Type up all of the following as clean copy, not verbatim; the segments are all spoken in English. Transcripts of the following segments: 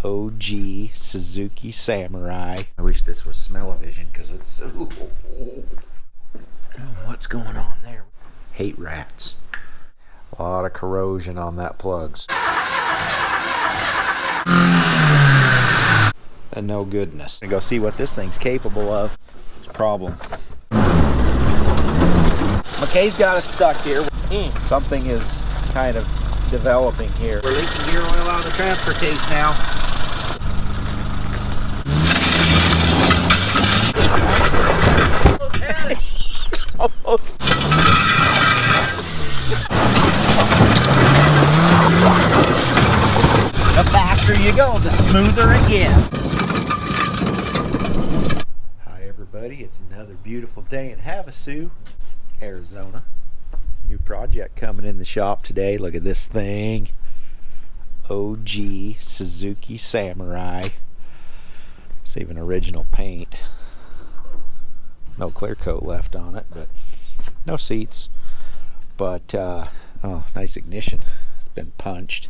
OG Suzuki Samurai. I wish this was smell-o-vision because it's so... What's going on there? Hate rats. A lot of corrosion on that plugs. And no goodness. I'm gonna go see what this thing's capable of. It's a problem. McKay's got us stuck here. Something is kind of developing here. We're leaking gear oil out of the transfer case now. Almost. The faster you go, the smoother it gets. Hi everybody, it's another beautiful day in Havasu, Arizona. New project coming in the shop today. Look at this thing. OG Suzuki Samurai. It's even original paint. No clear coat left on it, but no seats. But oh, nice ignition. It's been punched.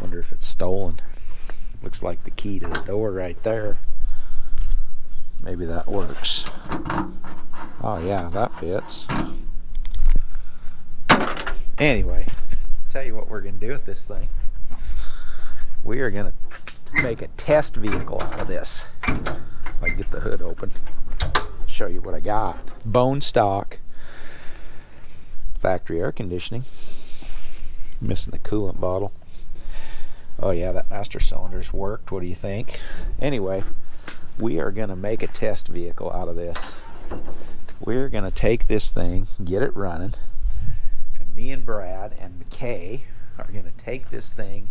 Wonder if it's stolen. Looks like the key to the door right there. Maybe that works. Oh yeah, that fits. Anyway, tell you what we're gonna do with this thing. We are gonna make a test vehicle out of this. If I get the hood open, show you what I got. Bone stock, factory air conditioning. Missing the coolant bottle. Oh yeah, that master cylinder's worked. What do you think? Anyway, we are gonna make a test vehicle out of this. We're gonna take this thing, get it running, and me and Brad and McKay are gonna take this thing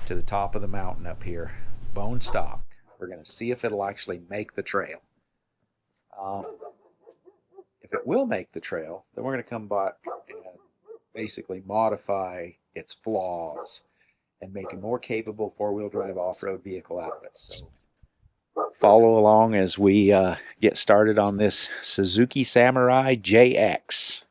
to the top of the mountain up here, bone stock. We're gonna see if it'll actually make the trail. If it will make the trail, then we're gonna come back and basically modify its flaws and make a more capable four-wheel drive off-road vehicle out of it. So follow along as we get started on this Suzuki Samurai JX.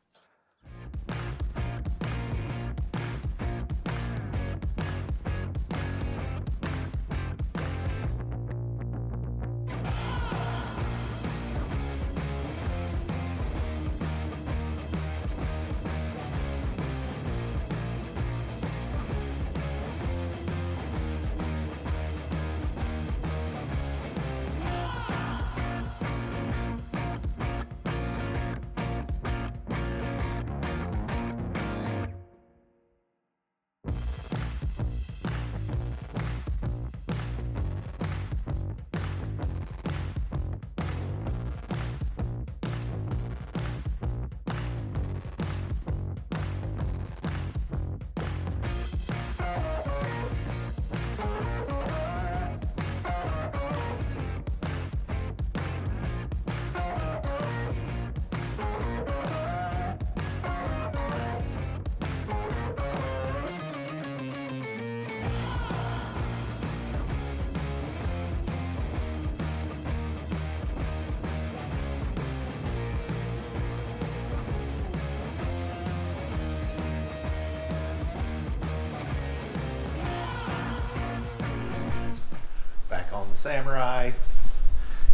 Back on the Samurai.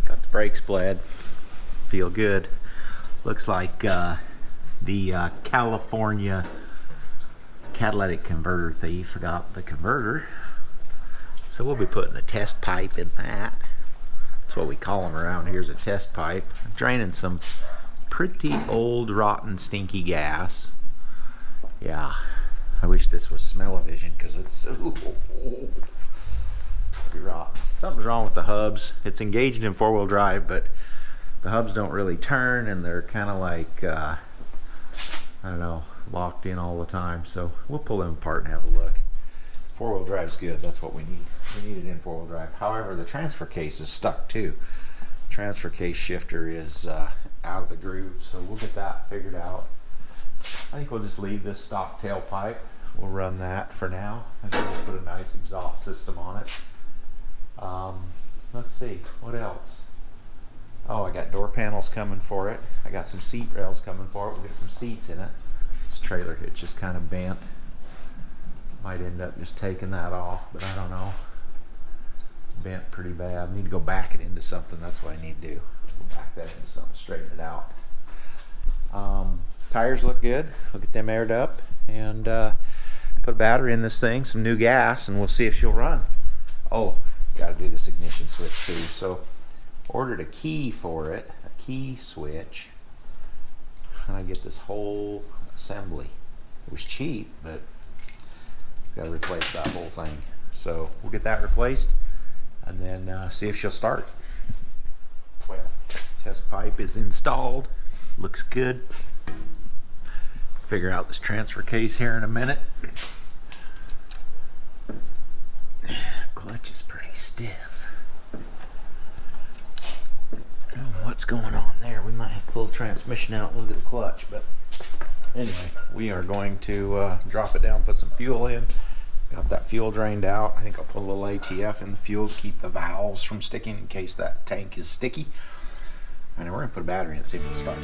Got the brakes bled. Feel good. Looks like the California catalytic converter thief got the converter. So we'll be putting a test pipe in that. That's what we call them around here, is a test pipe. Draining some pretty old, rotten, stinky gas. Yeah, I wish this was smell-o-vision because it's so rotten. Something's wrong with the hubs. It's engaged in four-wheel drive, but the hubs don't really turn, and they're kind of like I don't know, locked in all the time. So we'll pull them apart and have a look. Four-wheel drive's good. That's what we need. We need it in four-wheel drive. However, the transfer case is stuck too. Transfer case shifter is out of the groove, so we'll get that figured out. I think we'll just leave this stock tailpipe. We'll run that for now, and then we'll put a nice exhaust system on it. Let's see, what else? Oh, I got door panels coming for it. I got some seat rails coming for it. We'll get some seats in it. This trailer hitch just kind of bent. Might end up just taking that off, but I don't know. bent pretty bad. I need to go back it into something. That's what I need to do. Go back that into something, straighten it out. Tires look good. We'll get them aired up and put a battery in this thing, some new gas, and we'll see if she'll run. Oh, got to do this ignition switch too. So ordered a key for it, a key switch, and I get this whole assembly. It was cheap, but got to replace that whole thing. So we'll get that replaced and then see if she'll start. Well, test pipe is installed. Looks good. Figure out this transfer case here in a minute. Clutch is pretty stiff. I don't know what's going on there. We might have to pull the transmission out and look at the clutch, but anyway, we are going to drop it down, put some fuel in. Got that fuel drained out. I think I'll put a little ATF in the fuel to keep the valves from sticking in case that tank is sticky. And then we're going to put a battery in and see if it'll start.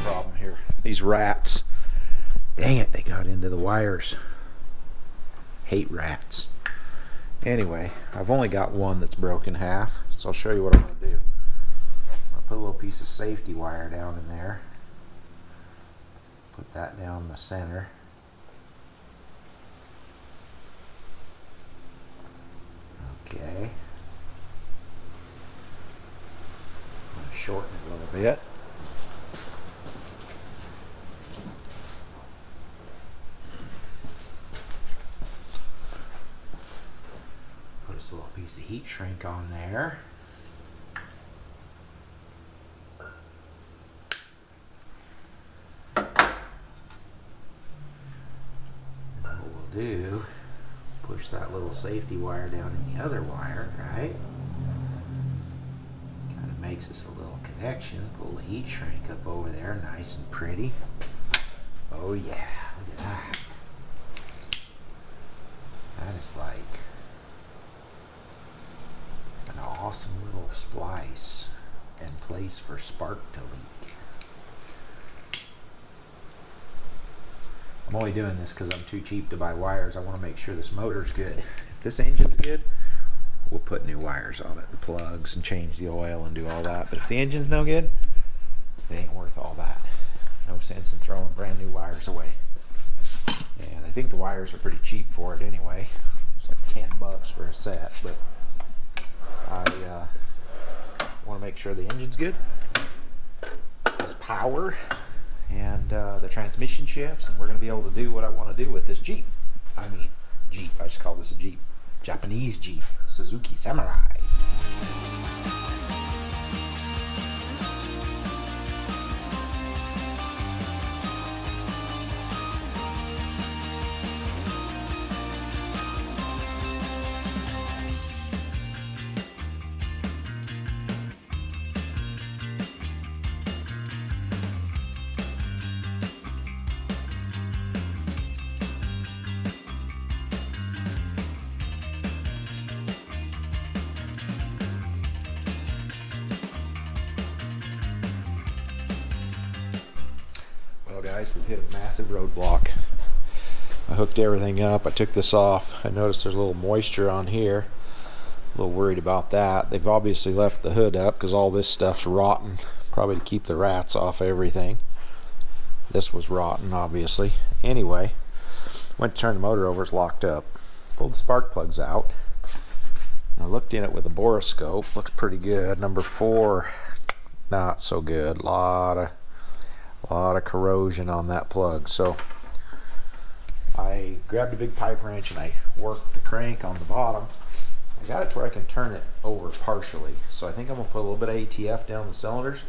Problem here. These rats. Dang it, they got into the wires. Hate rats. Anyway, I've only got one that's broken half, so I'll show you what I'm going to do. I'll put a little piece of safety wire down in there. Put that down the center. Okay. I'm going to shorten it a little bit. Just a little piece of heat shrink on there. And what we'll do, push that little safety wire down in the other wire, right? Kind of makes us a little connection. Pull the heat shrink up over there, nice and pretty. Oh yeah, look at that. That is like an awesome little splice and place for spark to leak. I'm only doing this because I'm too cheap to buy wires. I want to make sure this motor's good. If this engine's good, we'll put new wires on it and plugs and change the oil and do all that. But if the engine's no good, it ain't worth all that. No sense in throwing brand new wires away. And I think the wires are pretty cheap for it anyway. It's like 10 bucks for a set, but I want to make sure the engine's good, there's power, and the transmission shifts, and we're going to be able to do what I want to do with this Jeep. I mean, Jeep. I just call this a Jeep. Japanese Jeep. Suzuki Samurai. Guys, we've hit a massive roadblock. I hooked everything up. I took this off. I noticed there's a little moisture on here. A little worried about that. They've obviously left the hood up because all this stuff's rotten, probably to keep the rats off everything. This was rotten, obviously. Anyway, went to turn the motor over. It's locked up. Pulled the spark plugs out. I looked in it with a borescope. Looks pretty good. Number 4, not so good. A lot of corrosion on that plug. So I grabbed a big pipe wrench and I worked the crank on the bottom. I got it to where I can turn it over partially. So I think I'm going to put a little bit of ATF down the cylinders.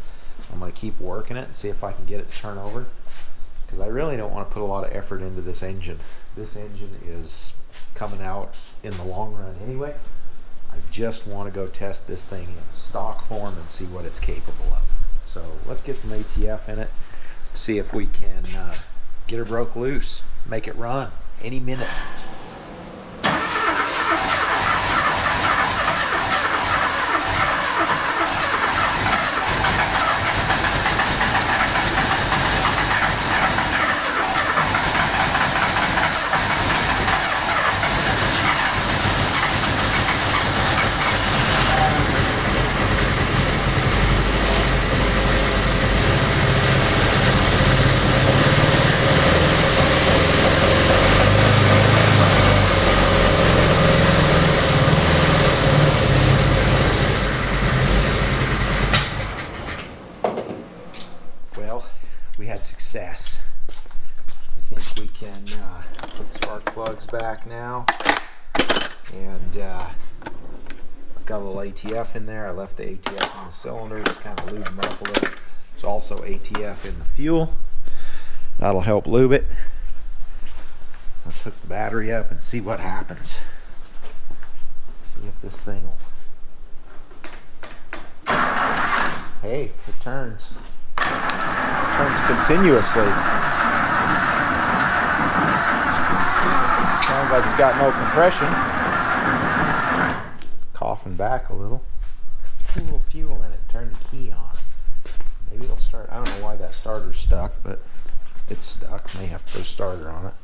I'm going to keep working it and see if I can get it to turn over, because I really don't want to put a lot of effort into this engine. This engine is coming out in the long run anyway. I just want to go test this thing in stock form and see what it's capable of. So let's get some ATF in it, see if we can get her broke loose, make it run. any minute. Well, we had success. I think we can put spark plugs back now. And I've got a little ATF in there. I left the ATF in the cylinder, just kind of lube them up a little. There's also ATF in the fuel. That'll help lube it. Let's hook the battery up and see what happens. See if this thing will... Hey, it turns. Turns continuously. Sounds like it's got no compression. Coughing back a little. Let's put a little fuel in it. Turn the key on. Maybe it'll start. I don't know why that starter's stuck, but it's stuck. May have to put a starter on it.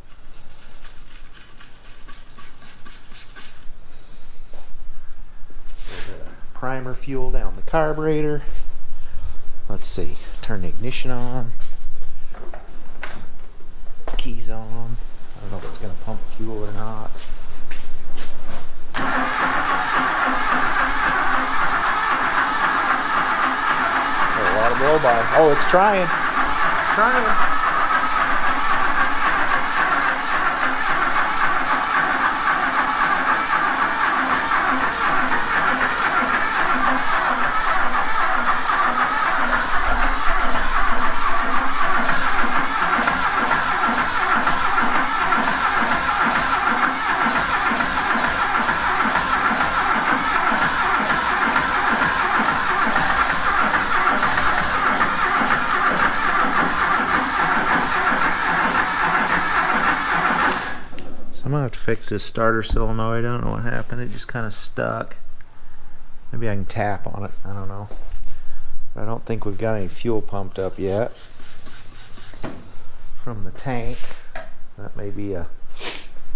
Primer fuel down the carburetor. Let's see. Turn the ignition on. Keys on. I don't know if it's going to pump fuel or not. A lot of blow by. Oh, it's trying. Trying. I'm gonna have to fix this starter solenoid. I don't know what happened. It just kind of stuck. Maybe I can tap on it. I don't know. But I don't think we've got any fuel pumped up yet from the tank. That may be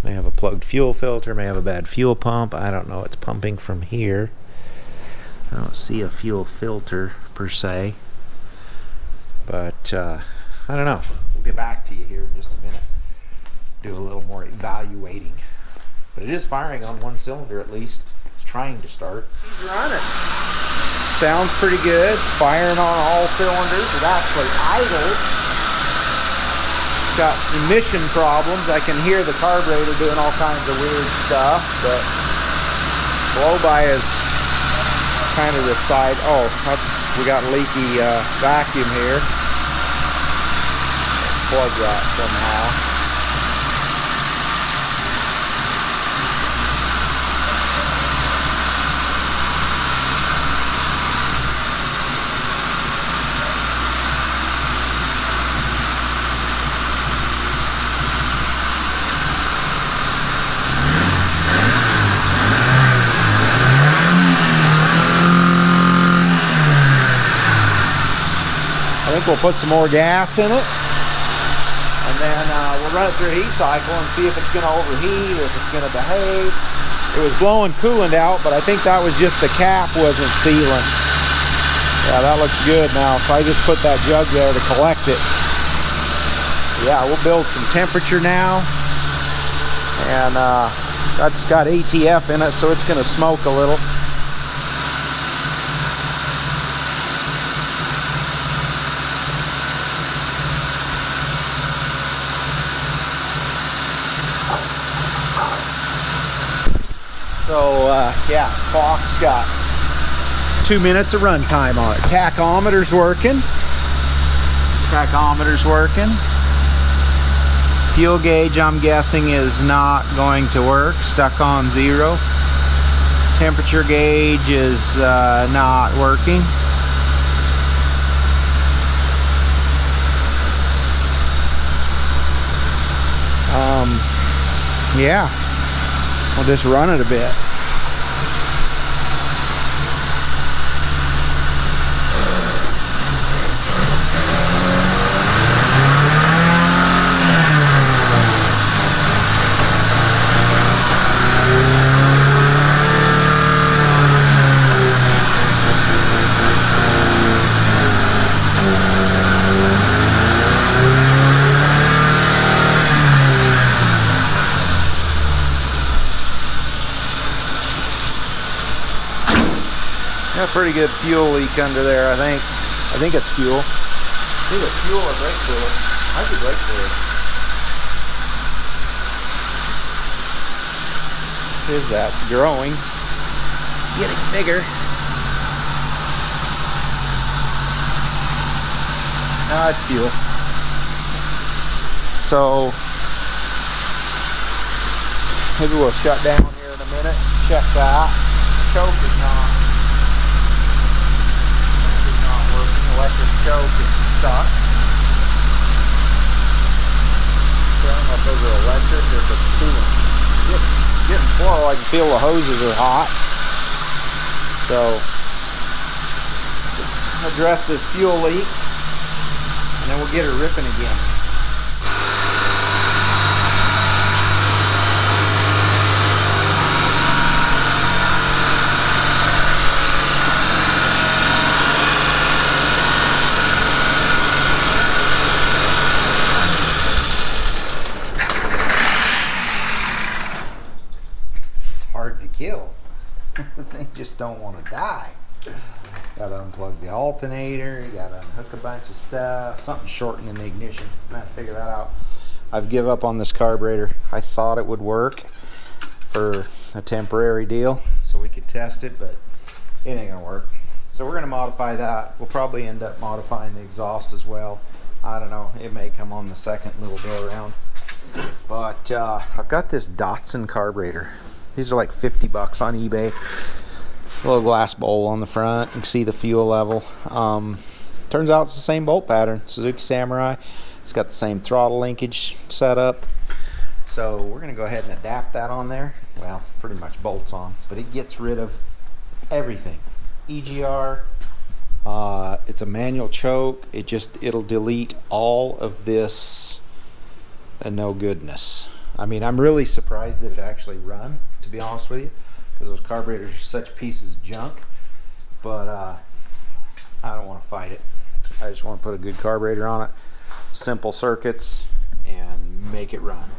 may have a plugged fuel filter, may have a bad fuel pump. I don't know. It's pumping from here. I don't see a fuel filter per se. But I don't know. We'll get back to you here in just a minute. Do a little more evaluating. But it is firing on one cylinder at least. It's trying to start. He's running. Sounds pretty good. It's firing on all cylinders. It actually idles. It's got emission problems. I can hear the carburetor doing all kinds of weird stuff, but blow-by is kind of the side. Oh, we got a leaky vacuum here. Plug that somehow. I think we'll put some more gas in it, and then we'll run it through a heat cycle and see if it's going to overheat or if it's going to behave. It was blowing coolant out, but I think that was just the cap wasn't sealing. Yeah, that looks good now. So I just put that jug there to collect it. Yeah, we'll build some temperature now, and that's got ATF in it, so it's going to smoke a little. So yeah, clock's got 2 minutes of run time on it. Tachometer's working. Tachometer's working. Fuel gauge, I'm guessing, is not going to work. Stuck on 0. Temperature gauge is not working. Yeah, we'll just run it a bit. Got a pretty good fuel leak under there, I think. I think it's fuel. Either fuel or brake fluid. Might be brake fluid. What is that? It's growing. It's getting bigger. No, it's fuel. So maybe we'll shut down here in a minute. Check that. Choke is not working. Electric choke is stuck. I don't know if those are electric or if it's coolant. Getting flow. I can feel the hoses are hot. So address this fuel leak, and then we'll get her ripping again. Hard to kill. They just don't want to die. Gotta unplug the alternator, you gotta unhook a bunch of stuff, something shorting in the ignition. I'm gonna have to figure that out. I've given up on this carburetor. I thought it would work for a temporary deal so we could test it, but it ain't gonna work. So we're gonna modify that. We'll probably end up modifying the exhaust as well. I don't know, it may come on the second little go around. But I've got this Datsun carburetor. These are like 50 bucks on eBay. A little glass bowl on the front. You can see the fuel level. Turns out it's the same bolt pattern. Suzuki Samurai. It's got the same throttle linkage setup. So we're going to go ahead and adapt that on there. Well, pretty much bolts on. But it gets rid of everything. EGR. It's a manual choke. It'll delete all of this no goodness. I mean, I'm really surprised that it actually run, to be honest with you, because those carburetors are such pieces of junk. But I don't want to fight it. I just want to put a good carburetor on it, simple circuits, and make it run.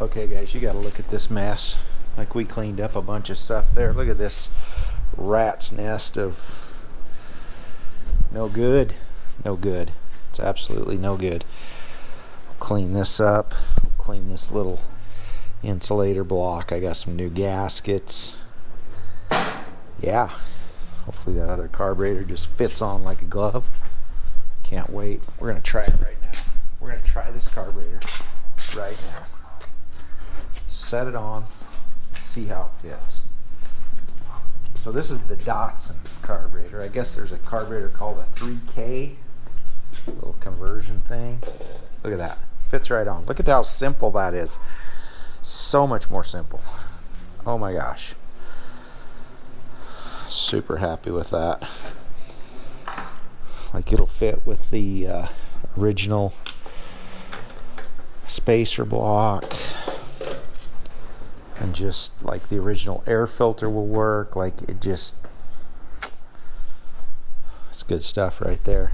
Okay guys, you gotta look at this mess. Like, we cleaned up a bunch of stuff there. Look at this rat's nest of no good, no good. It's absolutely no good. Clean this up. Clean this little insulator block. I got some new gaskets. Yeah. Hopefully that other carburetor just fits on like a glove. Can't wait. We're going to try it right now. We're going to try this carburetor right now. Set it on. See how it fits. So this is the Datsun carburetor. I guess there's a carburetor called a 3K. Little conversion thing. Look at that. Fits right on. Look at how simple that is. So much more simple. Oh my gosh. Super happy with that. Like it'll fit with the original spacer block. And just like the original air filter will work. Like it just, it's good stuff right there.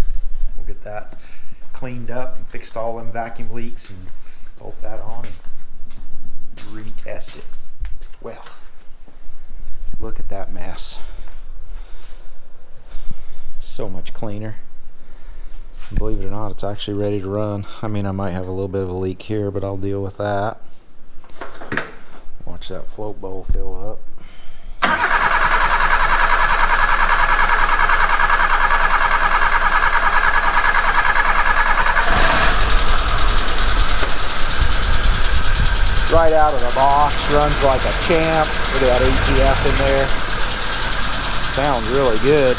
We'll get that cleaned up and fixed all them vacuum leaks and bolt that on and retest it. Well, look at that mess. So much cleaner. And believe it or not, it's actually ready to run. I mean, I might have a little bit of a leak here, but I'll deal with that. Watch that float bowl fill up. Right out of the box, runs like a champ. Look at that ATF in there. Sounds really good.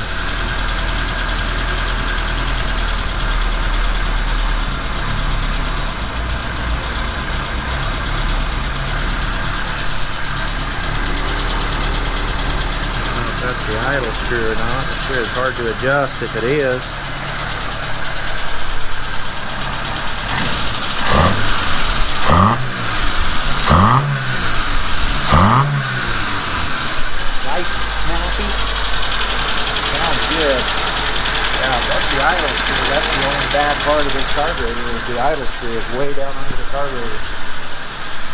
That's the idle screw or not. It sure is hard to adjust if it is. Nice and snappy. Sounds good. Yeah, that's the idle screw. That's the only bad part of this carburetor is the idle screw is way down under the carburetor.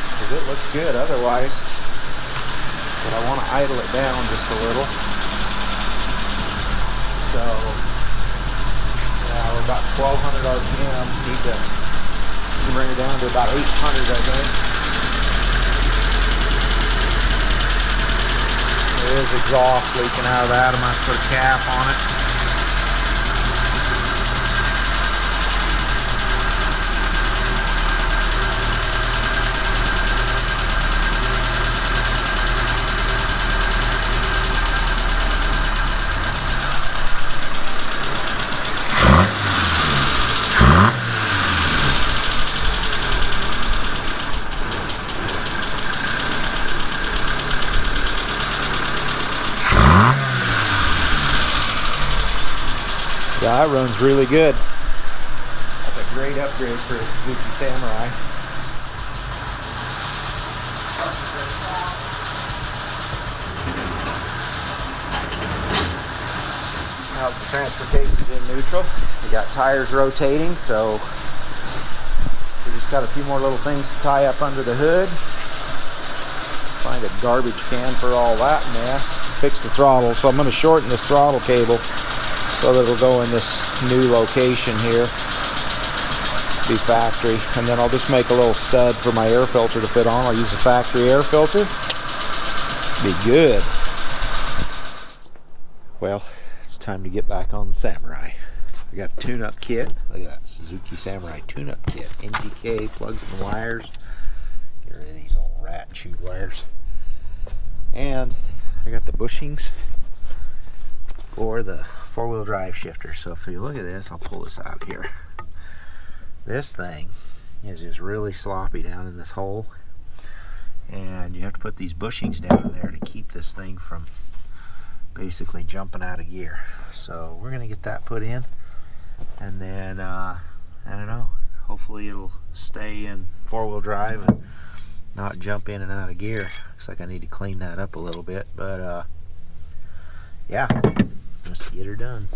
Because it looks good otherwise. But I want to idle it down just a little. So, yeah, we're about 1200 RPM. Need to bring it down to about 800, I think. There is exhaust leaking out of that. I might put a cap on it. Yeah, that runs really good. That's a great upgrade for a Suzuki Samurai. Now the transfer case is in neutral. We got tires rotating, so we just got a few more little things to tie up under the hood. Find a garbage can for all that mess. Fix the throttle, so I'm going to shorten this throttle cable so that it'll go in this new location here. Be factory, and then I'll just make a little stud for my air filter to fit on. I'll use a factory air filter. Be good. Well, it's time to get back on the Samurai. I got a tune-up kit. Look at that Suzuki Samurai tune-up kit. NGK plugs and wires. Get rid of these old rat chewed wires. And I got the bushings for the four-wheel drive shifter. So if you look at this, I'll pull this out here. This thing is just really sloppy down in this hole, and you have to put these bushings down in there to keep this thing from basically jumping out of gear. So we're gonna get that put in, and then I don't know, hopefully it'll stay in four-wheel drive and not jump in and out of gear. Looks like I need to clean that up a little bit, but yeah, let's get her done.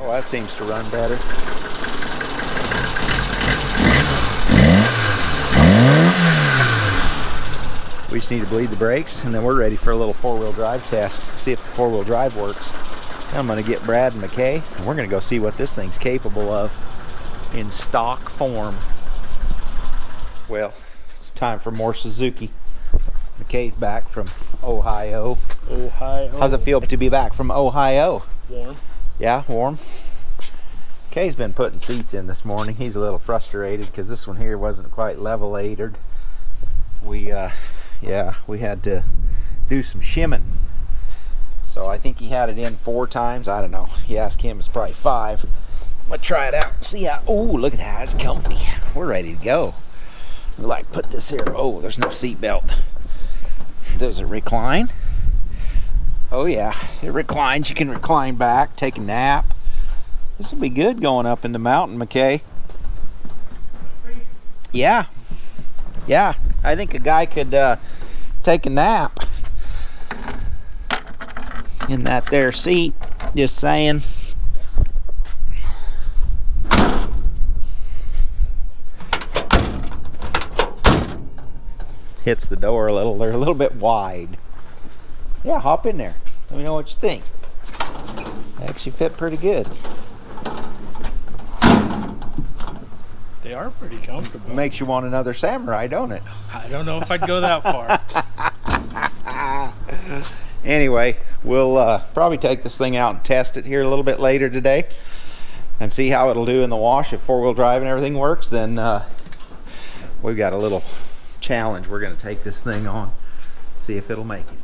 Oh, that seems to run better. We just need to bleed the brakes, and then we're ready for a little four-wheel drive test. See if the four-wheel drive works. I'm going to get Brad and McKay, and we're going to go see what this thing's capable of in stock form. Well, it's time for more Suzuki. McKay's back from Ohio. How's it feel to be back from Ohio? Warm. Yeah, warm. McKay's been putting seats in this morning. He's a little frustrated because this one here wasn't quite levelated. We had to do some shimming. So I think he had it in 4 times. I don't know. You ask him, it's probably 5. I'm gonna try it out. See how, oh, look at that, it's comfy. We're ready to go. We like put this here. Oh, there's no seat belt. Does it recline? Oh yeah, it reclines. You can recline back, take a nap. This will be good going up in the mountain, McKay. Yeah. Yeah, I think a guy could take a nap in that there seat. Just saying. Hits the door a little. They're a little bit wide. Yeah, hop in there. Let me know what you think. They actually fit pretty good. They are pretty comfortable. Makes you want another Samurai, don't it? I don't know if I'd go that far. Anyway, we'll probably take this thing out and test it here a little bit later today and see how it'll do in the wash. If four-wheel drive and everything works, then we've got a little challenge we're going to take this thing on, see if it'll make it.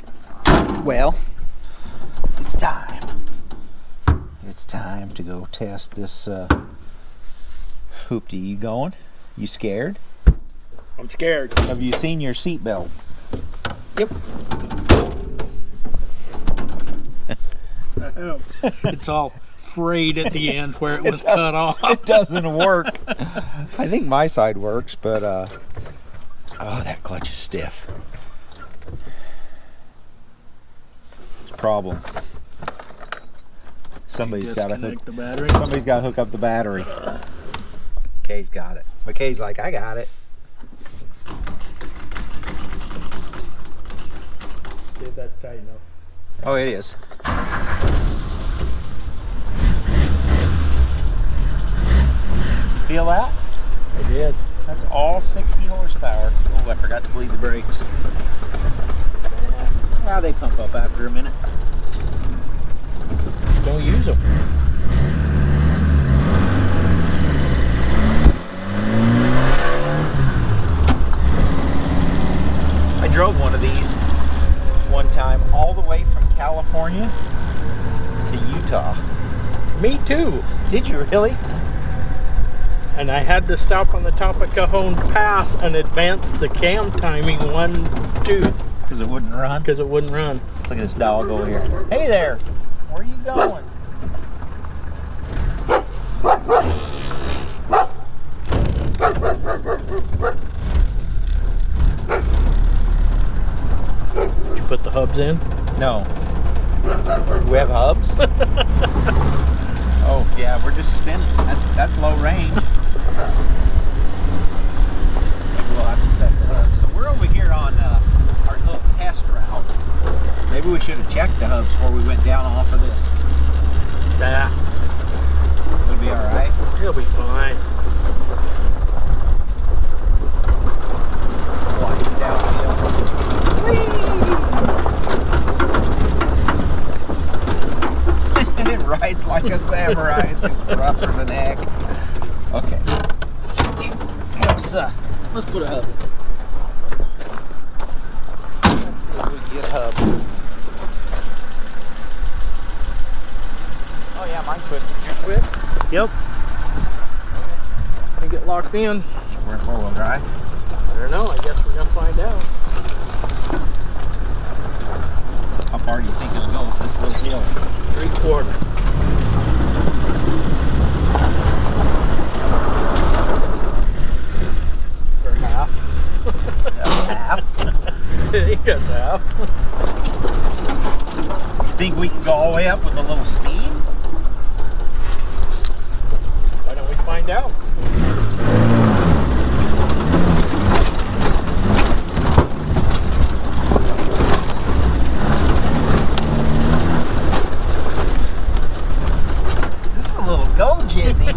Well, it's time. It's time to go test this hoopty. You going? You scared? I'm scared. Have you seen your seatbelt? Yep. It's all frayed at the end where it was cut off. It doesn't work. I think my side works, but oh, that clutch is stiff. It's a problem. Somebody's got to hook the battery. Somebody's got to hook up the battery. McKay's got it. McKay's like, I got it. See if that's tight enough. Oh, it is. Feel that? I did. That's all 60 horsepower. Oh, I forgot to bleed the brakes. Well, they pump up after a minute. Don't use them. I drove one of these one time all the way from California to Utah. Me too. Did you really? And I had to stop on the top of Cajon Pass and advance the cam timing 1 tooth. Because it wouldn't run? Because it wouldn't run. Look at this dog over here. Hey there! Where are you going? Did you put the hubs in? No. Do we have hubs? Oh yeah, we're just spinning. That's low range. Maybe we'll have to set the hubs. So we're over here on our little test route. Maybe we should have checked the hubs before we went down off of this. Nah. It'll be all right. It'll be fine. Sliding downhill. It rides like a samurai. It's just rougher than heck. Okay. Let's put a hub. Let's see if we can get a hub. Oh yeah, mine twisted just quick. Yep. I get locked in. We're in four-wheel drive. I don't know. I guess we're gonna find out. How far do you think it'll go with this little hill? 3/4. Or half. Half? I think that's half. Think we can go all the way up with a little speed? find out. This is a little go jitney.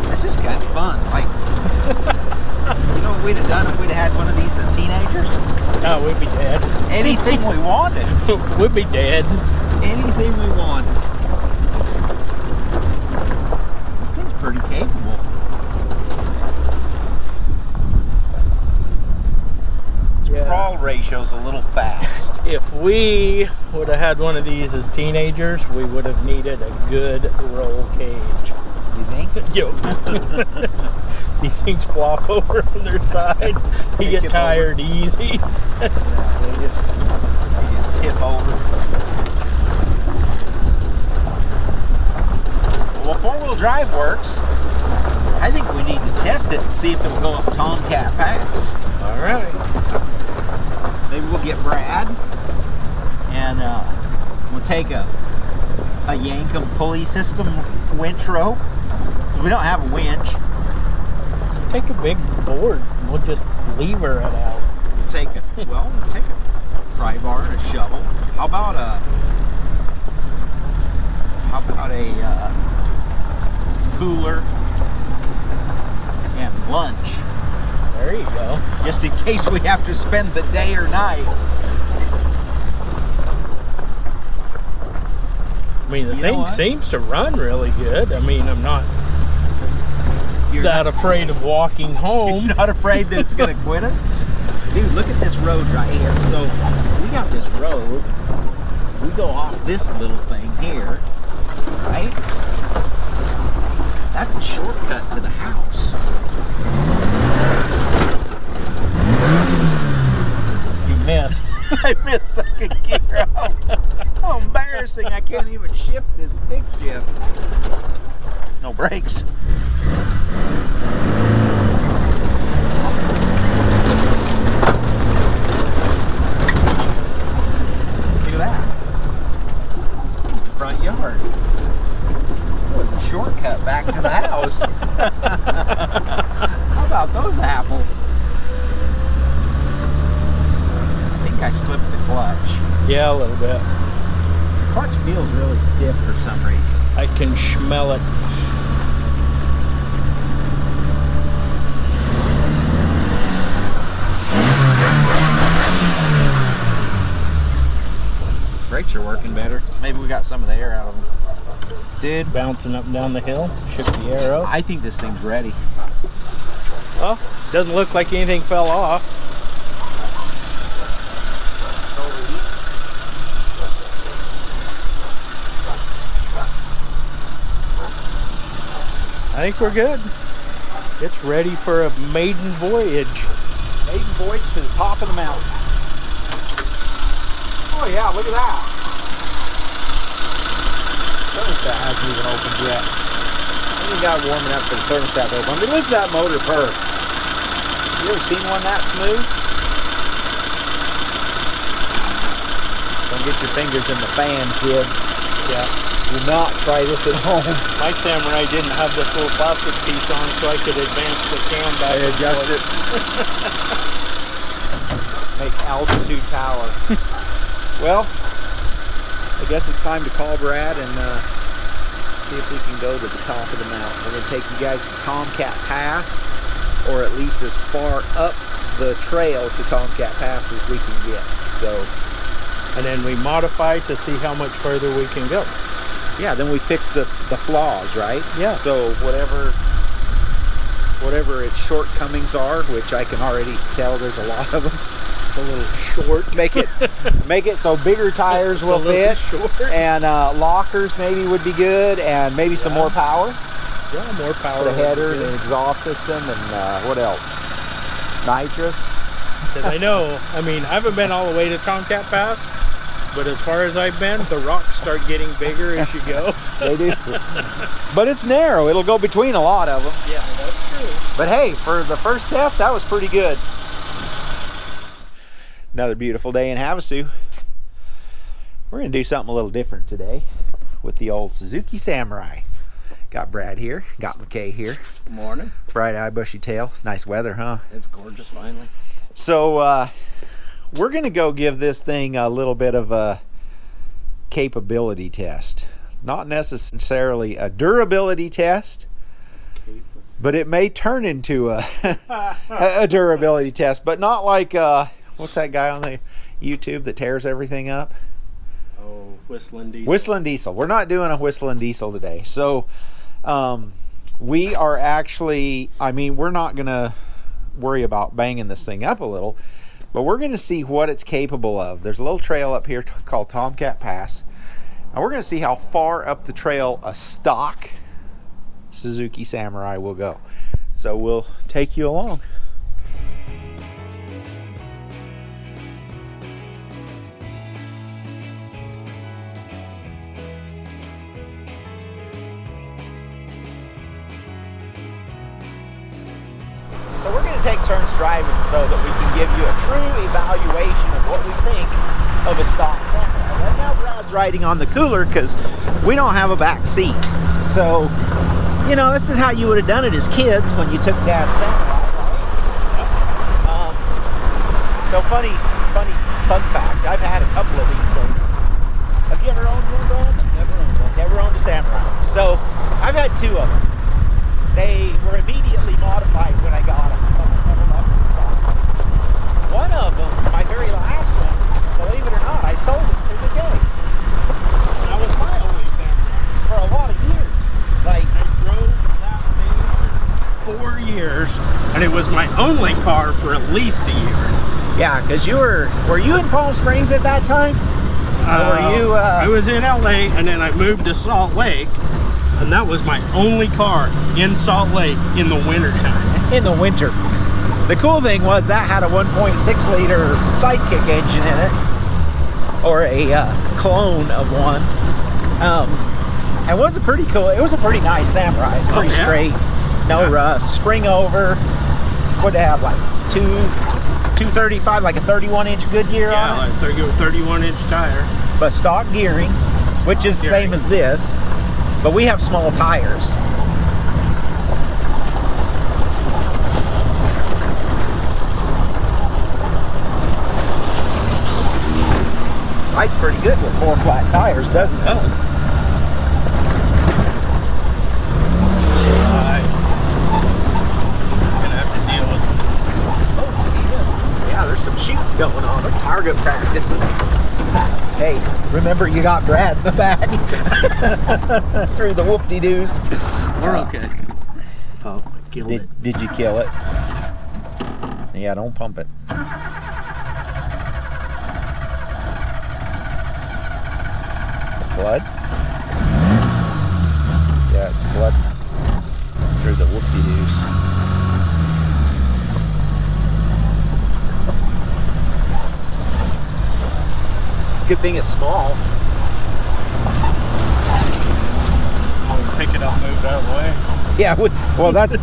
This is kind of fun. Like, you know what we'd have done if we'd have had one of these as teenagers? Oh, we'd be dead. Anything we wanted. We'd be dead. Anything we wanted. This thing's pretty capable. Its crawl ratio's a little fast. If we would have had one of these as teenagers, we would have needed a good roll cage. You think? Yo. These things flop over on their side. You get tired easy. Yeah, they just tip over. Well, four-wheel drive works. I think we need to test it and see if it'll go up Tomcat Pass. All right. Maybe we'll get Brad and we'll take a Yankum pulley system winch rope. We don't have a winch. Let's take a big board. We'll just lever it out. We'll take a pry bar and a shovel. How about a cooler and lunch? There you go. Just in case we have to spend the day or night. I mean, the thing seems to run really good. I mean, I'm not that afraid of walking home. You're not afraid that it's going to quit us? Dude, look at this road right here. So, we got this road. We go off this little thing here, right? That's a shortcut to the house. You missed. I missed second gear. How embarrassing. I can't even shift this stick shift. No brakes. Look at that. It's the front yard. It was a shortcut back to the house. How about those apples? I slipped the clutch. Yeah, a little bit. The clutch feels really stiff for some reason. I can smell it. Brakes are working better. Maybe we got some of the air out of them. Dude. Bouncing up and down the hill. Shook the air up. I think this thing's ready. Well, doesn't look like anything fell off. I think we're good. It's ready for a maiden voyage. Maiden voyage to the top of the mountain. Oh yeah, look at that. Thermostat hasn't even opened yet. I think got warming up for the thermostat to open. I mean, listen to that motor purr. You ever seen one that smooth? Don't get your fingers in the fan, kids. Yeah. Do not try this at home. My Samurai didn't have this little plastic piece on, so I could advance the cam back. I adjust it. Make altitude power. Well, I guess it's time to call Brad and see if we can go to the top of the mountain. We're going to take you guys to Tomcat Pass, or at least as far up the trail to Tomcat Pass as we can get. So, and then we modify to see how much further we can go. Yeah, then we fix the flaws, right? Yeah. So whatever its shortcomings are, which I can already tell there's a lot of them. It's a little short. Make it so bigger tires will fit, short. and lockers maybe would be good, and maybe some more power. Yeah, more power. For the header and exhaust system, and what else? Nitrous. Because I know, I mean, I haven't been all the way to Tomcat Pass, but as far as I've been, the rocks start getting bigger as you go. They do. But it's narrow. It'll go between a lot of them. Yeah, that's true. But hey, for the first test, that was pretty good. Another beautiful day in Havasu. We're going to do something a little different today with the old Suzuki Samurai. Got Brad here, got McKay here. Good morning. Bright eye, bushy tail. Nice weather, huh? It's gorgeous finally. So we're going to go give this thing a little bit of a capability test. Not necessarily a durability test, but it may turn into a durability test, but not like what's that guy on the YouTube that tears everything up? Oh, Whistling Diesel. Whistling Diesel. We're not doing a Whistling Diesel today. So we are actually, I mean, we're not going to worry about banging this thing up a little, but we're going to see what it's capable of. There's a little trail up here called Tomcat Pass, and we're going to see how far up the trail a stock Suzuki Samurai will go. So we'll take you along. So we're going to take turns driving so that we can give you a true evaluation of what we think of a stock Samurai. Right now Brad's riding on the cooler because we don't have a back seat. So, you know, this is how you would have done it as kids when you took Dad's Samurai, right? So fun fact, I've had a couple of these things. Have you ever owned one, Brad? Never owned one. Never owned a Samurai. So I've had two of them. They were immediately modified when I got them. One of them, my very last one, believe it or not, I sold it to the day. That was my only Samurai. For a lot of years. Like, I drove that thing for 4 years, and it was my only car for at least a year. yeah, because were you in Palm Springs at that time? Or were you, I was in LA, and then I moved to Salt Lake, and that was my only car in Salt Lake in the wintertime. in the winter. The cool thing was that had a 1.6 liter Sidekick engine in it, or a clone of one. It was a pretty cool. It was a pretty nice Samurai. It was pretty straight, no rust. Spring over. Would have like 235, like a 31-inch Goodyear on it. Yeah, like 31-inch tire. But stock gearing, which is the same as this, but we have small tires. Rides pretty good with 4 flat tires, doesn't it? Gonna have to deal with it. Oh shit! Yeah, there's some shooting going on. They're target practicing. Hey, remember you got Brad in the back through the whoop-de-doos. We're okay. Oh, I killed it. Did you kill it? Yeah, don't pump it. Flood? Yeah, it's flooding through the whoop-de-doos. Good thing it's small. I'll pick it up, move out of the way. Yeah, well that's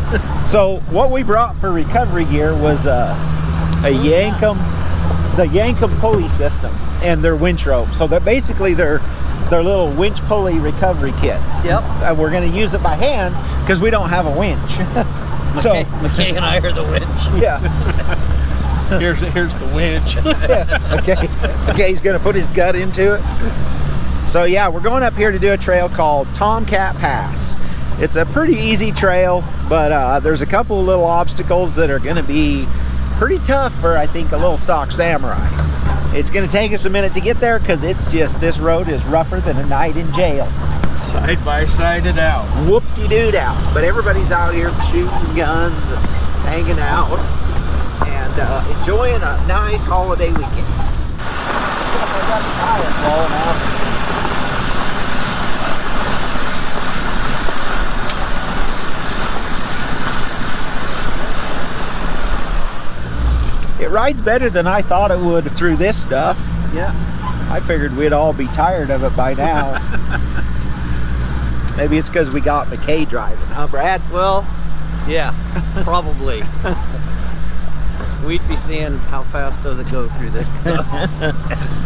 so what we brought for recovery gear was a Yankum, the Yankum pulley system and their winch rope. So that basically their little winch pulley recovery kit. Yep. And we're going to use it by hand because we don't have a winch. So McKay and I are the winch. yeah. Here's the winch. Yeah. Okay, he's gonna put his gut into it. So yeah, we're going up here to do a trail called Tomcat Pass. It's a pretty easy trail, but there's a couple of little obstacles that are gonna be pretty tough for, I think, a little stock Samurai. It's gonna take us a minute to get there because it's just, this road is rougher than a night in jail. Side by side it out. Whoop-de-dood out. But everybody's out here shooting guns and hanging out and enjoying a nice holiday weekend. I got the tires rolling out. It rides better than I thought it would through this stuff. Yeah. I figured we'd all be tired of it by now. Maybe it's because we got McKay driving, huh, Brad? Well, yeah, probably. we'd be seeing how fast does it go through this stuff.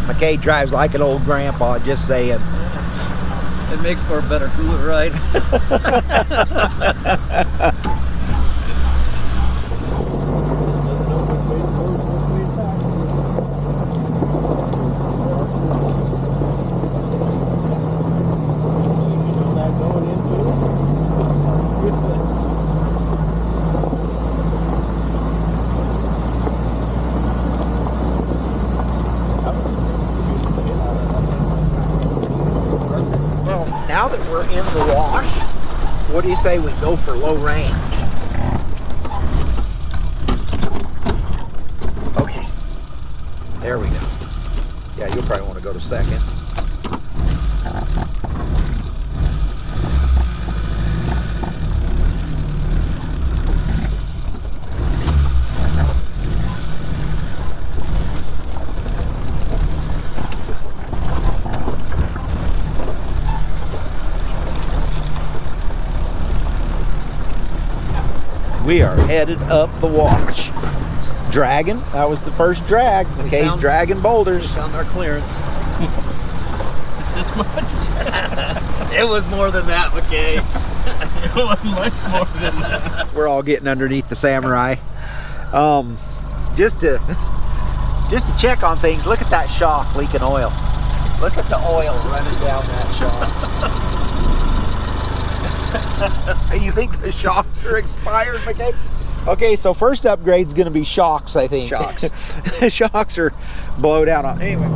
McKay drives like an old grandpa, just saying. It makes for a better cooler ride. Now that we're in the wash, what do you say we go for low range? Okay, there we go. Yeah, you'll probably want to go to second. We are headed up the wash. Dragging. That was the first drag. McKay's dragging boulders. We found our clearance. Is this much? It was more than that, McKay. It was much more than that. We're all getting underneath the Samurai. Just to check on things. Look at that shock leaking oil. Look at the oil running down that shock. You think the shocks are expired, McKay? Okay, so first upgrade's going to be shocks, I think. Shocks. The shocks are blowed out on. Anyway.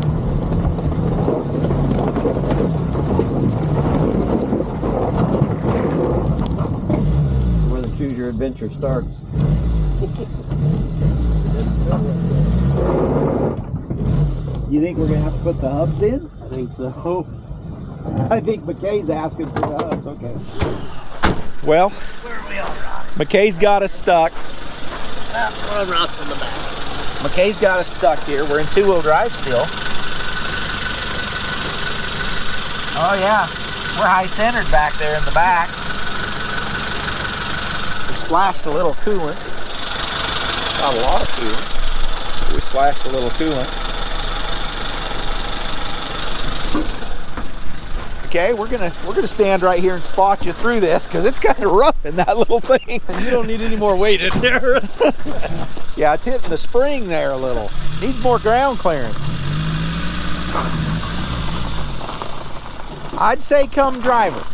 Where the choose your adventure starts. You think we're going to have to put the hubs in? I think so. I think McKay's asking for the hubs. Okay. Well, Where are we on rocks? McKay's got us stuck. We're on rocks in the back. McKay's got us stuck here. We're in two-wheel drive still. Oh yeah, we're high-centered back there in the back. We splashed a little coolant. Not a lot of coolant. We splashed a little coolant. Okay, we're gonna stand right here and spot you through this because it's kind of rough in that little thing. You don't need any more weight in there. Yeah, it's hitting the spring there a little. Needs more ground clearance. I'd say come driver.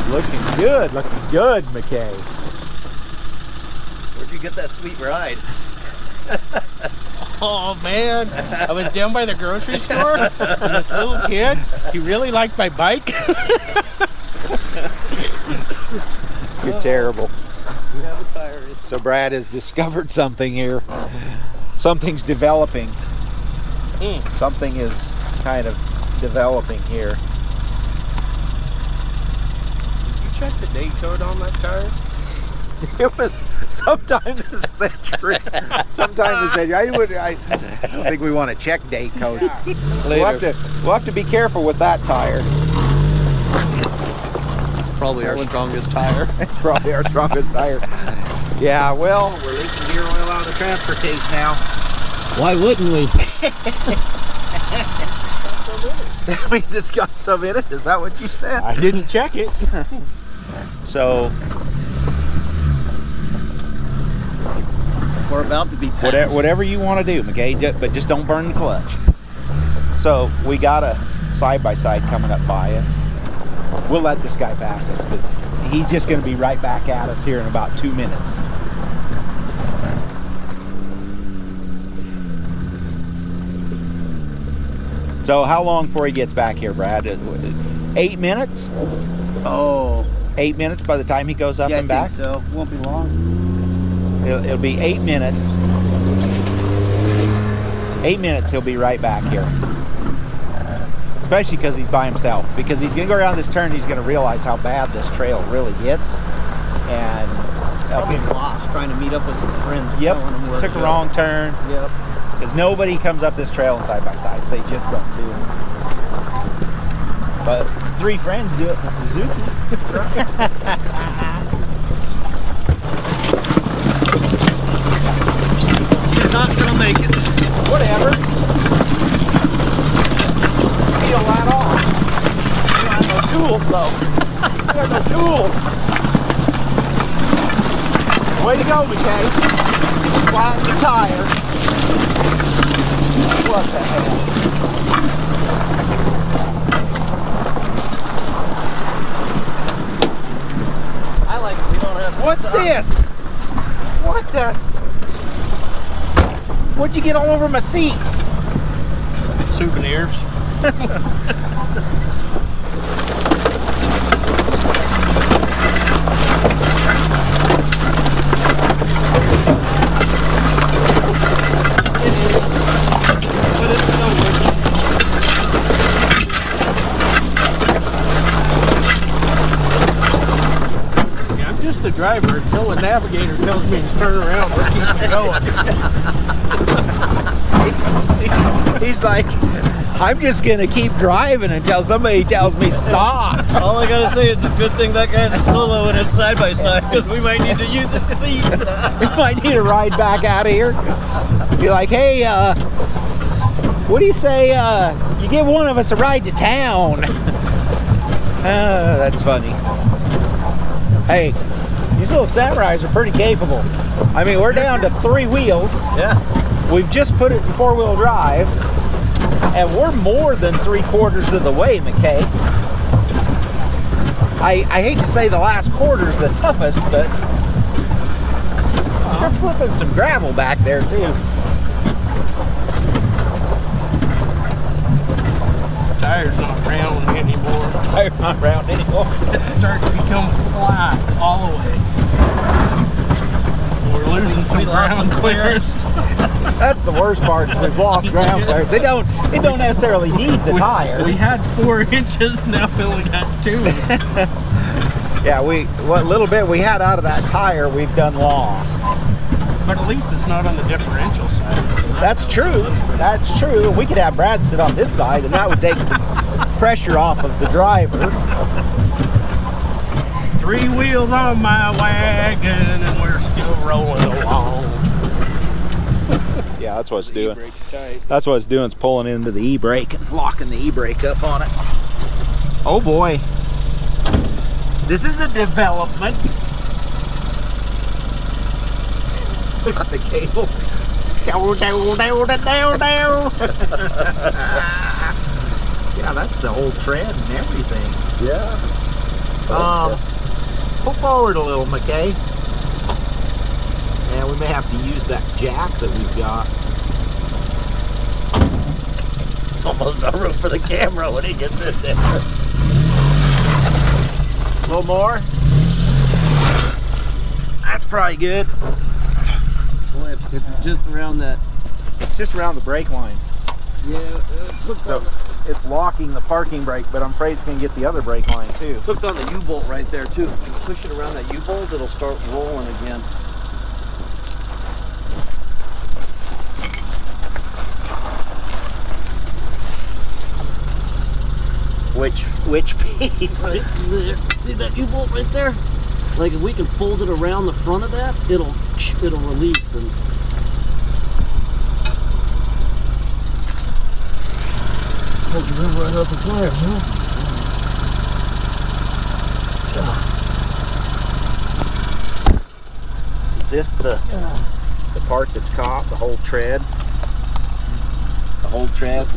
Looking good, McKay. Where'd you get that sweet ride? Oh man, I was down by the grocery store and this little kid, he really liked my bike. You're terrible. We have a tire. So Brad has discovered something here. Something's developing. Something is kind of developing here. Check the date code on that tire. It was sometime this century. Sometime this century. I don't think we want to check date codes. We'll have to be careful with that tire. It's probably our strongest tire. It's probably our strongest tire. Yeah, well, we're leaking gear oil out of the transfer case now. Why wouldn't we? That means it's got some in it. Is that what you said? I didn't check it. So We're about to be passed. whatever you want to do, McKay, but just don't burn the clutch. So we got a side-by-side coming up by us. We'll let this guy pass us because he's just going to be right back at us here in about 2 minutes. So how long before he gets back here, Brad? 8 minutes? Oh. 8 minutes by the time he goes up Yeah, and back? I think so. Won't be long. It'll be 8 minutes. 8 minutes, he'll be right back here. Especially because he's by himself. Because he's going to go around this turn, he's going to realize how bad this trail really gets. and Probably lost trying to meet up with some friends. Yep, telling them where took to a go. wrong turn. Yep. Because nobody comes up this trail in side by side, so they just don't do it. But 3 friends do it in a Suzuki. You're not gonna make it. Whatever. Peel that off. You have no tools though. You have no tools. Way to go, McKay. Flatten the tire. What the hell? I like it. We don't have. What's this? What the? What'd you get all over my seat? Souvenirs. But it's still working. Yeah, I'm just the driver until the navigator tells me to turn around or keep me going. He's like, I'm just gonna keep driving until somebody tells me stop. All I gotta say is it's a good thing that guy's a solo and it's side by side because we might need to use the seats. We might need to ride back out of here. Be like, hey, what do you say? You give one of us a ride to town. That's funny. Hey, these little Samurais are pretty capable. I mean, we're down to 3 wheels. Yeah. We've just put it in 4-wheel drive, and we're more than 3/4 of the way, McKay. I hate to say the last quarter's the toughest, but you're flipping some gravel back there too. Tire's not round anymore. Tire's not round anymore. It's starting to become flat all the way. We're losing some ground clearance. That's the worst part, is we've lost ground clearance. It don't necessarily need the tire. We had 4 inches, now we only got 2. Yeah, what little bit we had out of that tire, we've done lost. But at least it's not on the differential side. So That's true. That's true. We could have Brad sit on this side, and that would take some pressure off of the driver. 3 wheels on my wagon, and we're still rolling along. Yeah, that's what it's doing. E-brake's tight. That's what it's doing. It's pulling into the e-brake and locking the e-brake up on it. Oh boy. This is a development. Look at the cable. Yeah, that's the whole tread and everything. Yeah. Pull forward a little, McKay. And we may have to use that jack that we've got. It's almost no room for the camera when he gets in there. A little more. That's probably good. Boy, it's just around that. It's just around the brake line. Yeah. So it's locking the parking brake, but I'm afraid it's going to get the other brake line too. It's hooked on the U-bolt right there too. If you push it around that U-bolt, it'll start rolling again. Which piece? Right there. See that U-bolt right there? Like if we can fold it around the front of that, it'll release and. Hold you remember right off the pliers, huh? Is this the part that's caught? The whole tread? The whole tread?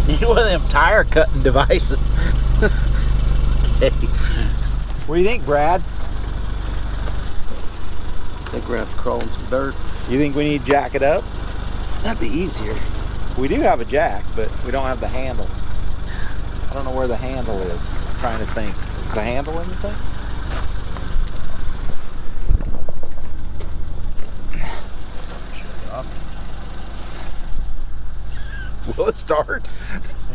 Need one of them tire cutting devices. Okay. What do you think, Brad? I think we're gonna have to crawl in some dirt. You think we need to jack it up? That'd be easier. We do have a jack, but we don't have the handle. I don't know where the handle is. I'm trying to think. Is the handle in the thing? start?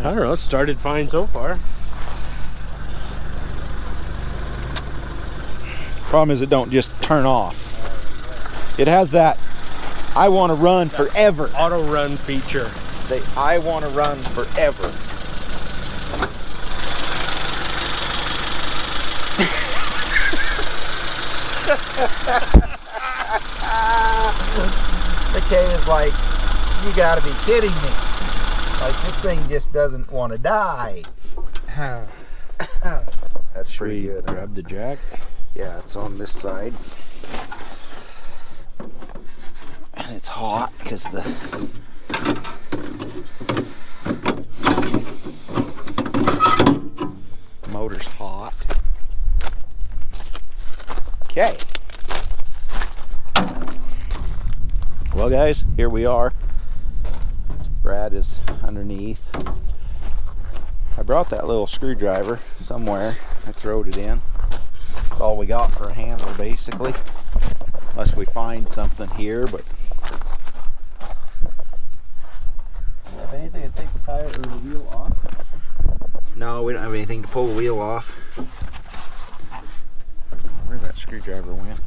I don't know, it started fine so far. Problem is it don't just turn off. It has that I want to run forever. Auto run feature. The I want to run forever. McKay is like, you gotta be kidding me. Like, this thing just doesn't want to die. That's pretty good. Grab the jack. Yeah, it's on this side. And it's hot because the motor's hot. Okay. Well, guys, here we are. Brad is underneath. I brought that little screwdriver somewhere. I throwed it in. That's all we got for a handle, basically. Unless we find something here, but... Have anything to take the tire or the wheel off? No, we don't have anything to pull the wheel off. Where that screwdriver went?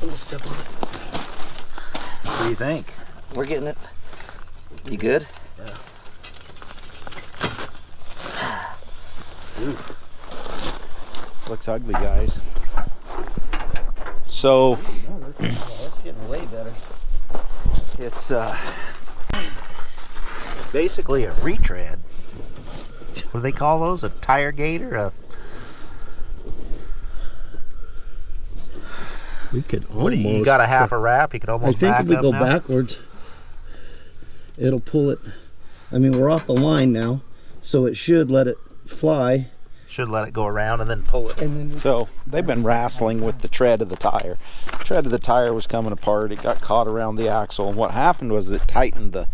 Let me step on it. What do you think? We're getting it. You good? Yeah. Looks ugly, guys. So That's getting way better. it's basically a retread. What do they call those? A tire gate or a... We could What, almost. you got a half a wrap? You could I almost think back if we up go now? backwards, it'll pull it. I mean, we're off the line now, so it should let it fly. Should let it go around and then pull it. And then So they've been wrestling with the tread of the tire. Tread of the tire was coming apart. It got caught around the axle, and what happened was it tightened the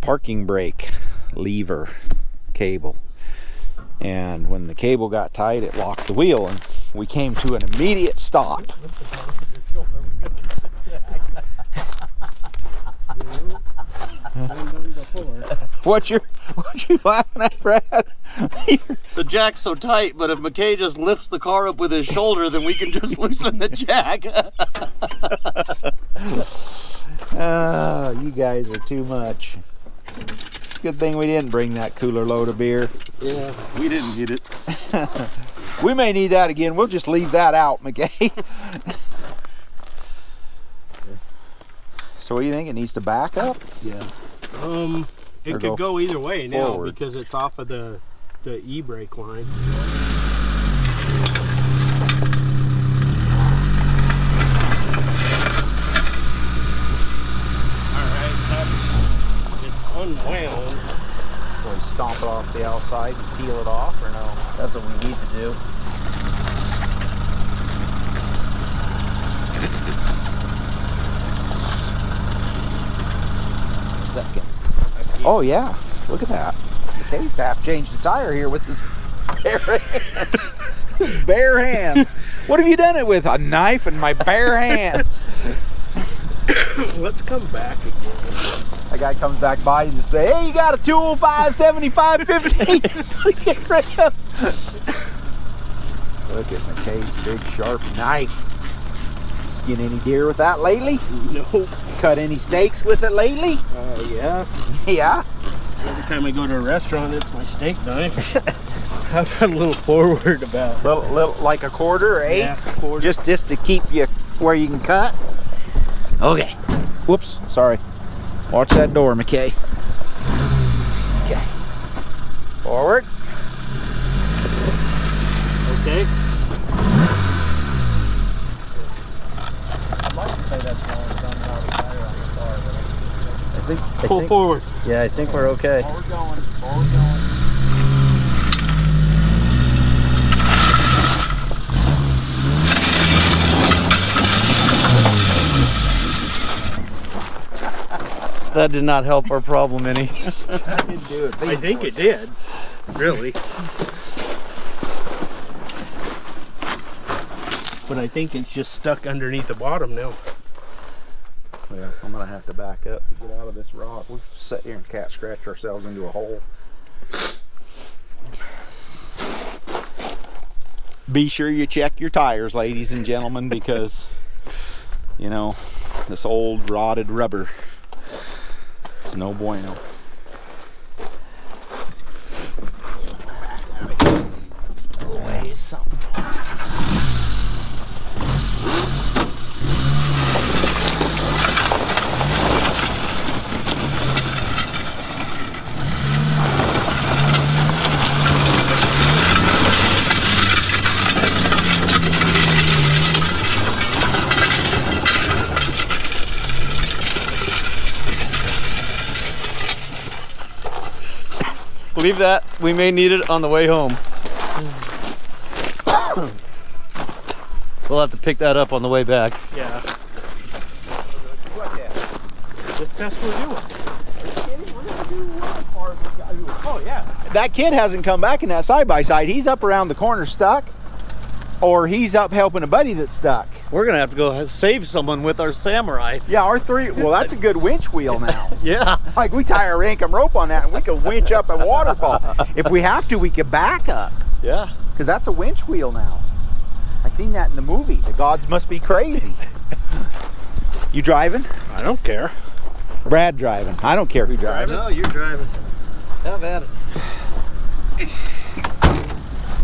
parking brake lever cable. And when the cable got tight, it locked the wheel, and we came to an immediate stop. What you laughing at, Brad? the jack's so tight, but if McKay just lifts the car up with his shoulder, then we can just loosen the jack. Oh, you guys are too much. Good thing we didn't bring that cooler load of beer. Yeah, we didn't get it. We may need that again. We'll just leave that out, McKay. So what do you think? It needs to back up? Yeah. It Or could go either way now forward. because it's off of the e-brake line. Alright, it's unwound. Will we stomp it off the outside and peel it off, or no? That's what we need to do. Second. Oh yeah, look at that. McKay's half changed the tire here with his bare hands. His bare hands. What have you done it with? A knife and my bare hands. Let's come back again. A guy comes back by and just say, hey, you got a 205 75 50. Get right up. Look at McKay's big sharp knife. Skin any deer with that lately? No. Cut any steaks with it lately? Yeah. Yeah. Every time I go to a restaurant, it's my steak knife. How about a little forward about? Little like a quarter or eight? Yeah, quarter. Just to keep you where you can cut? Okay. Whoops, sorry. Watch that door, McKay. Okay. Forward. Okay. I'd like to say that's the only time out of the tire on the car, but I think Pull forward. yeah, I think we're okay. Forward going, forward going. That did not help our problem any. That didn't do it. I think it did. Really. But I think it's just stuck underneath the bottom now. Well, I'm gonna have to back up to get out of this rock. We've sat here and cat scratch ourselves into a hole. Be sure you check your tires, ladies and gentlemen, because you know, this old rotted rubber, it's no bueno. Always something. Leave that. We may need it on the way home. We'll have to pick that up on the way back. Yeah. Just that's what we're doing. Oh yeah. That kid hasn't come back in that side-by-side. He's up around the corner stuck, or he's up helping a buddy that's stuck. We're gonna have to go save someone with our Samurai. Yeah, our three, well, that's a good winch wheel now. Yeah. Like, we tie a rankum rope on that and we could winch up a waterfall. If we have to, we could back up, Yeah. because that's a winch wheel now. I seen that in the movie. The gods must be crazy. You driving? I don't care. Brad driving. I don't care who drives. No, you're driving. Have at it.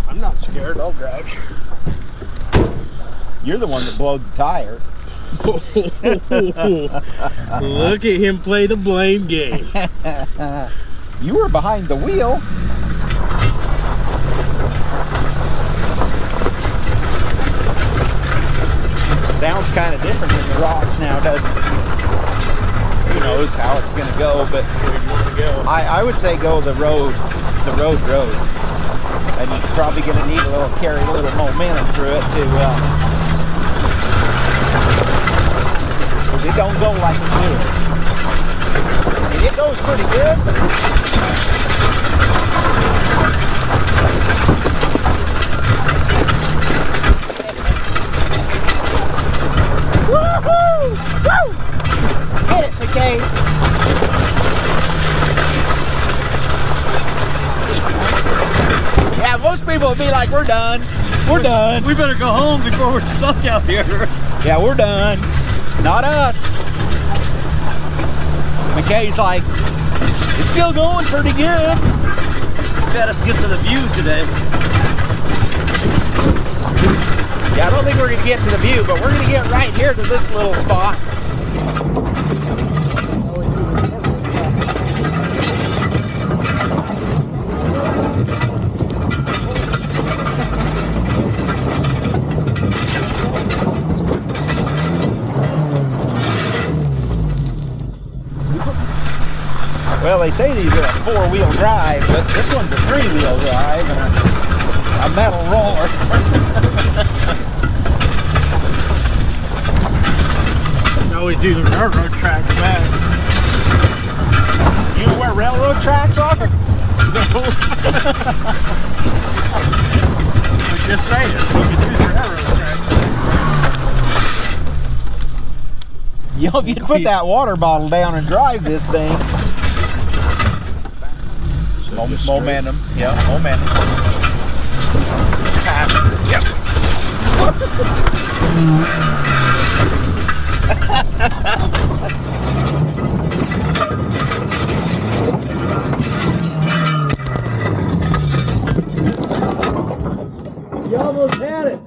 I'm not scared. I'll drive. You're the one that blowed the tire. Look at him play the blame game. You were behind the wheel. Sounds kind of different than the rocks now, doesn't it? Who knows how it's going to go, but Where do you want to go? I would say go the road. And you're probably going to need carry a little momentum through it to, because it don't go like it should. I mean, it goes pretty good, but woohoo! Woo! Get it, McKay! Yeah, most people would be like, we're done. We're done. We better go home before we're stuck out here. Yeah, we're done. Not us. McKay's like, it's still going pretty good. Let us get to the view today. Yeah, I don't think we're going to get to the view, but we're going to get right here to this little spot. Well, they say these are a four-wheel drive, but this one's a three-wheel drive and a metal roller. Now we do the railroad tracks back. You know where railroad tracks are? No. I'm just saying, we could do the railroad tracks. You know, if you put that water bottle down and drive this thing. Momentum, yeah, momentum. Yep. You almost had it.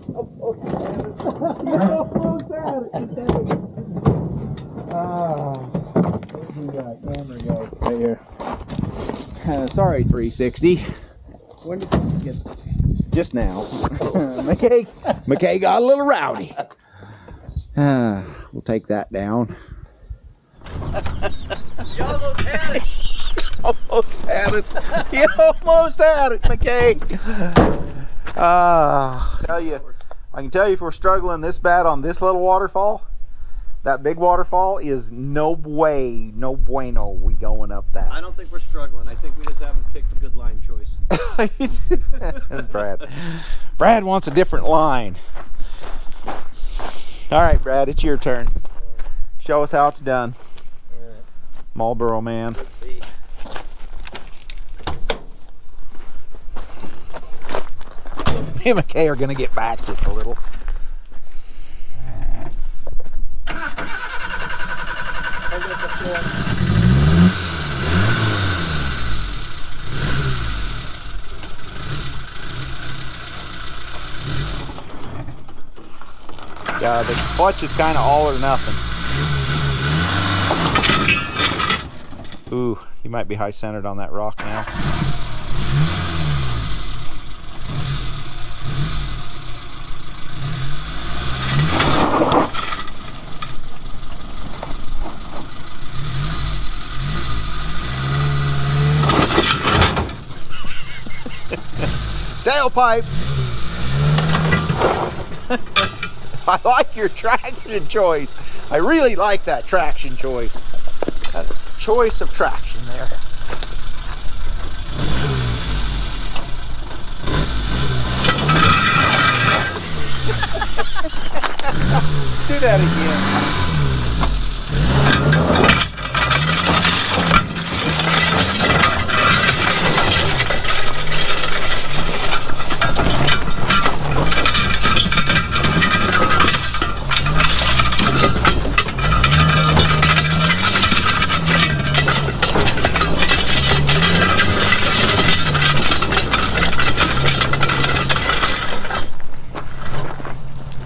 You almost had it. Where'd that camera go? Right here. Sorry, 360. When did you get? Just now. McKay got a little rowdy. We'll take that down. You almost had it. Almost had it. You almost had it, McKay. I can tell you if we're struggling this bad on this little waterfall, That big waterfall is no way, no bueno we going up that. I don't think we're struggling. I think we just haven't picked a good line choice. Brad wants a different line. All right, Brad, it's your turn. Show us how it's done. All right. Marlboro man. Let's see. Me and McKay are gonna get back just a little. Yeah, the clutch is kind of all or nothing. Ooh, you might be high centered on that rock now. Tailpipe. I like your traction choice. I really like that traction choice. That is a choice of traction there. Do that again.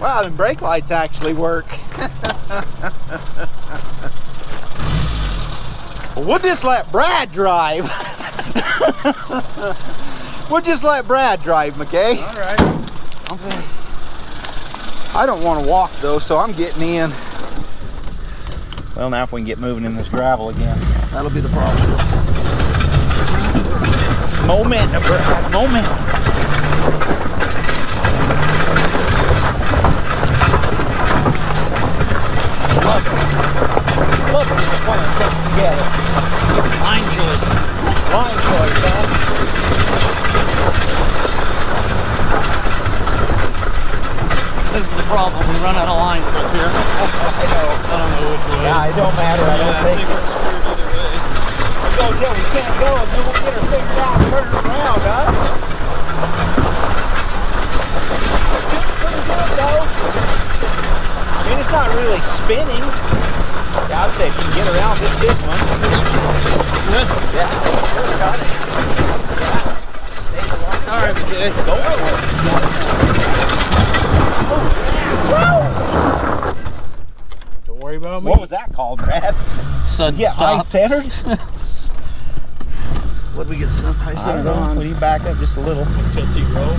Wow, the brake lights actually work. We'll just let Brad drive. We'll just let Brad drive, McKay. All right. Okay. I don't want to walk though, so I'm getting in. Well, now if we can get moving in this gravel again. That'll be the problem. Momentum, Brad, momentum. Love it. Love it when the plan comes together. Line choice. Line choice, man. This is the problem. We run out of lines up here. I know. I don't know which way. Yeah, it don't matter. I don't think. we're screwed either way. We go till we can't go, and then we'll get her figured out and turn it around, huh? Pretty good, though. I mean, it's not really spinning. Yeah, I'd say if you can get around this big one. Good. Yeah, sure got it. Yeah. All right, McKay. Go for it. Don't worry about me. What was that called, Brad? Sudden Yeah, high stop. centered. What did we get some high I don't centered know. on? We need to back up just a little. Tootsie Roll.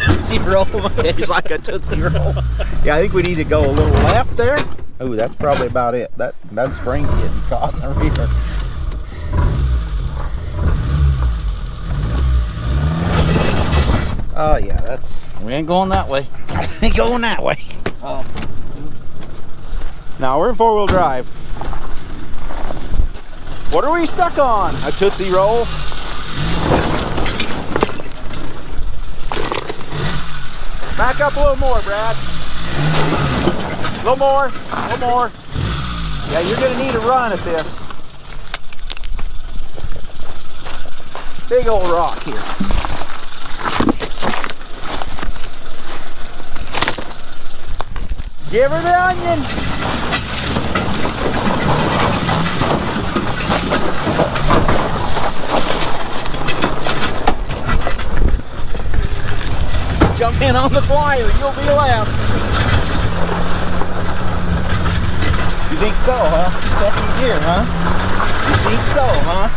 Tootsie roll. It's like a Tootsie roll. Yeah, I think we need to go a little left there. Oh, that's probably about it. That spring's getting caught in the rear. Oh yeah, that's. We ain't going that way. I ain't going that way. Oh. Now we're in 4-wheel drive. What are we stuck on? A Tootsie Roll. Back up a little more, Brad. A little more, a little more. Yeah, you're gonna need a run at this. Big old rock here. Give her the onion. Jump in on the flyer, you'll be left. You think so, huh? Second gear, huh? You think so, huh?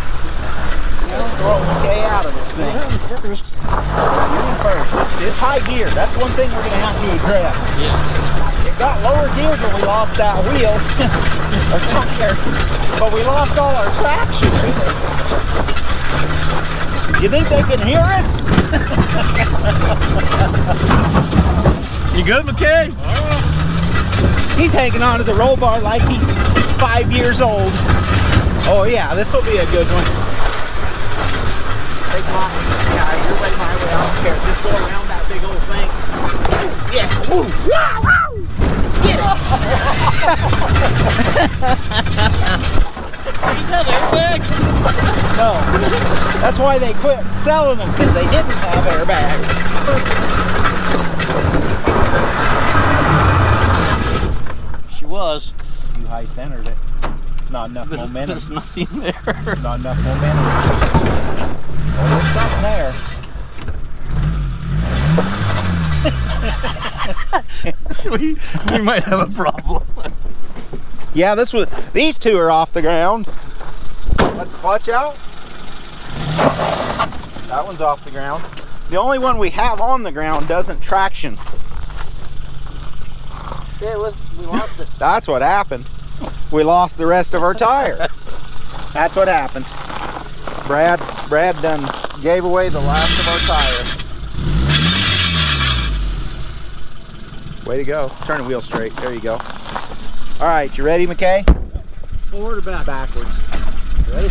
Throw McKay out of this thing. First. You're in first. It's high gear. That's one thing we're gonna have to address. Yes. It got lower gears when we lost that wheel. Or tire. But we lost all our traction. You think they can hear us? You good, McKay? All right. He's hanging onto the roll bar like he's 5 years old. Oh yeah, this will be a good one. Take my, yeah, you're letting my way. I don't care. Just go around that big old thing. Yeah. Woo. Get it. These have airbags? No. That's why they quit selling them, because they didn't have airbags. She was. You high centered it. Not enough momentum. There's nothing there. Not enough momentum. Well, there's something there. we might have a problem. Yeah, these two are off the ground. Let the clutch out. That one's off the ground. The only one we have on the ground doesn't traction. Yeah, we lost it. That's what happened. We lost the rest of our tire. That's what happened. Brad done gave away the last of our tire. Way to go. Turn the wheel straight. There you go. All right, you ready, McKay? Forward or back? Backwards. You ready?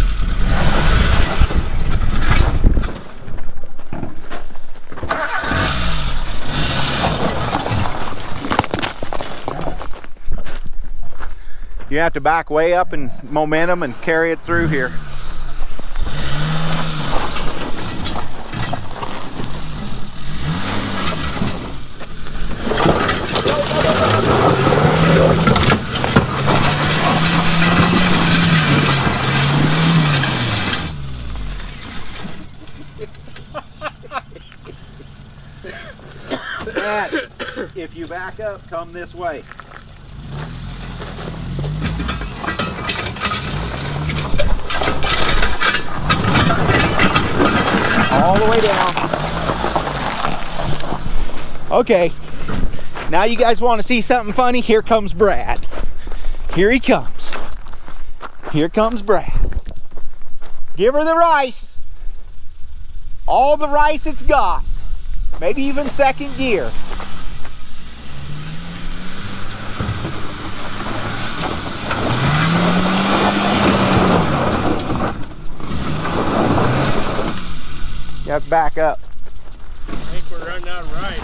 You have to back way up in momentum and carry it through here. If you back up, come this way. All the way down. Okay, now you guys want to see something funny? Here comes Brad. Here he comes. Here comes Brad. Give her the rice. All the rice it's got. Maybe even second gear. You have to back up. I think we're running out of rice.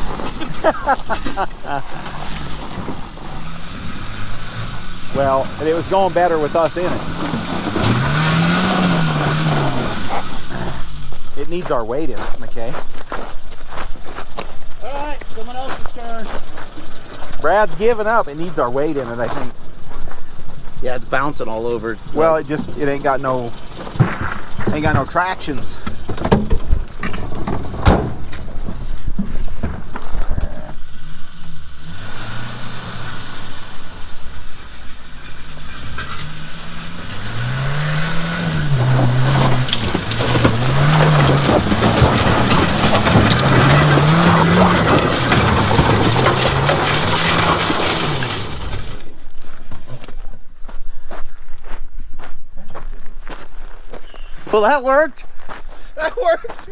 Well, and it was going better with us in it. It needs our weight in it, McKay. All right, someone else's turn. Brad's giving up. It needs our weight in it, I think. Yeah, it's bouncing all over. Well, it ain't got no tractions. Well, that worked. That worked.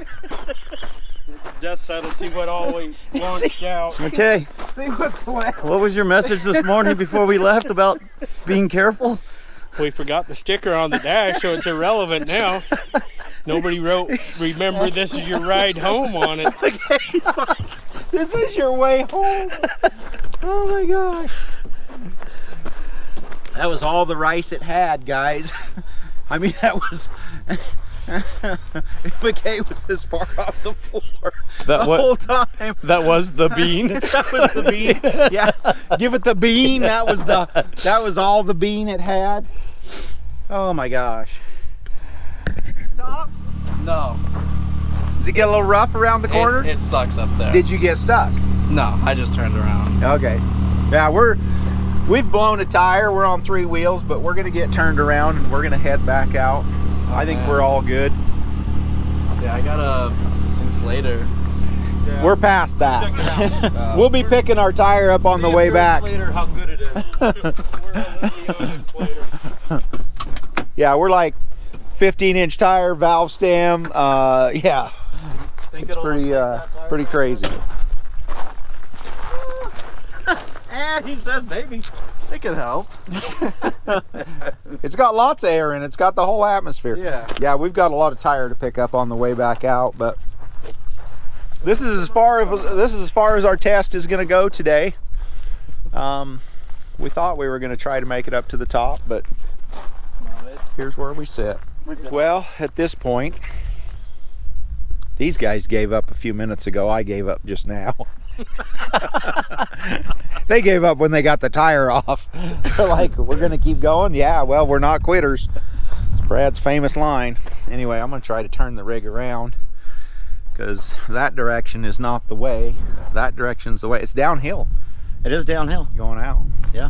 Just settled, see what all we launched out. Okay, See what's left. what was your message this morning before we left about being careful? We forgot the sticker on the dash, so it's irrelevant now. Nobody wrote, remember this is your ride home on it. This is your way home. Oh my gosh. That was all the rice it had, guys. I mean, that was... McKay was this far off the floor whole time. That was the bean. That was the bean. Yeah, give it the bean. That was all the bean it had. Oh my gosh. Stop. No. Does it get a little rough around the corner? It sucks up there. Did you get stuck? No, I just turned around. Okay. Yeah, we've blown a tire. We're on 3 wheels, but we're gonna get turned around and we're gonna head back out. I think we're all good. Yeah, I got a inflator. Yeah. We're past that. Check it out. We'll be picking our tire up on the way back. Later, how good it is. We're on inflator. Yeah, we're like 15-inch tire, valve stem. Yeah, Think it's it'll pretty take that tire? pretty crazy. He says maybe. It could help. It's got lots of air in it. It's got the whole atmosphere. Yeah. Yeah, we've got a lot of tire to pick up on the way back out, but this is as far as our test is going to go today. We thought we were going to try to make it up to the top, but here's where we sit. Well, at this point, these guys gave up a few minutes ago. I gave up just now. They gave up when they got the tire off. They're like, we're going to keep going? Yeah, well, we're not quitters. It's Brad's famous line. Anyway, I'm going to try to turn the rig around because that direction is not the way. That direction's the way. It's downhill. It is downhill. Going out. Yeah.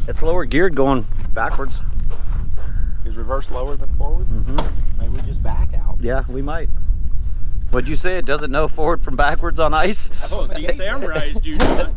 It's lower geared going backwards. Is reverse lower than forward? Mm-hmm. Maybe we just back out. Yeah, we might. What'd you say? It doesn't know forward from backwards on ice? Oh, these Samurais do not.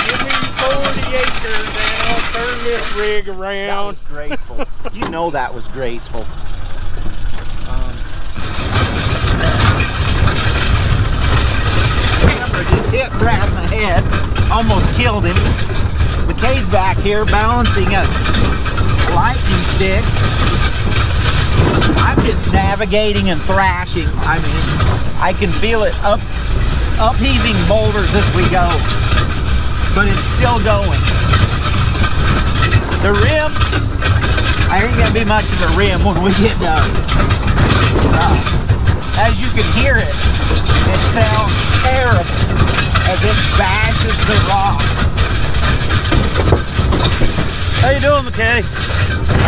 Give me 40 acres and I'll turn this rig That around. was graceful. You know that was graceful. Camera just hit Brad in the head. Almost killed him. McKay's back here balancing a lightning stick. I'm just navigating and thrashing. I mean, I can feel it upheaving boulders as we go. But it's still going. The rim, I ain't gonna be much of a rim when we get done. As you can hear it, it sounds terrible as it bashes the rock. How you doing, McKay?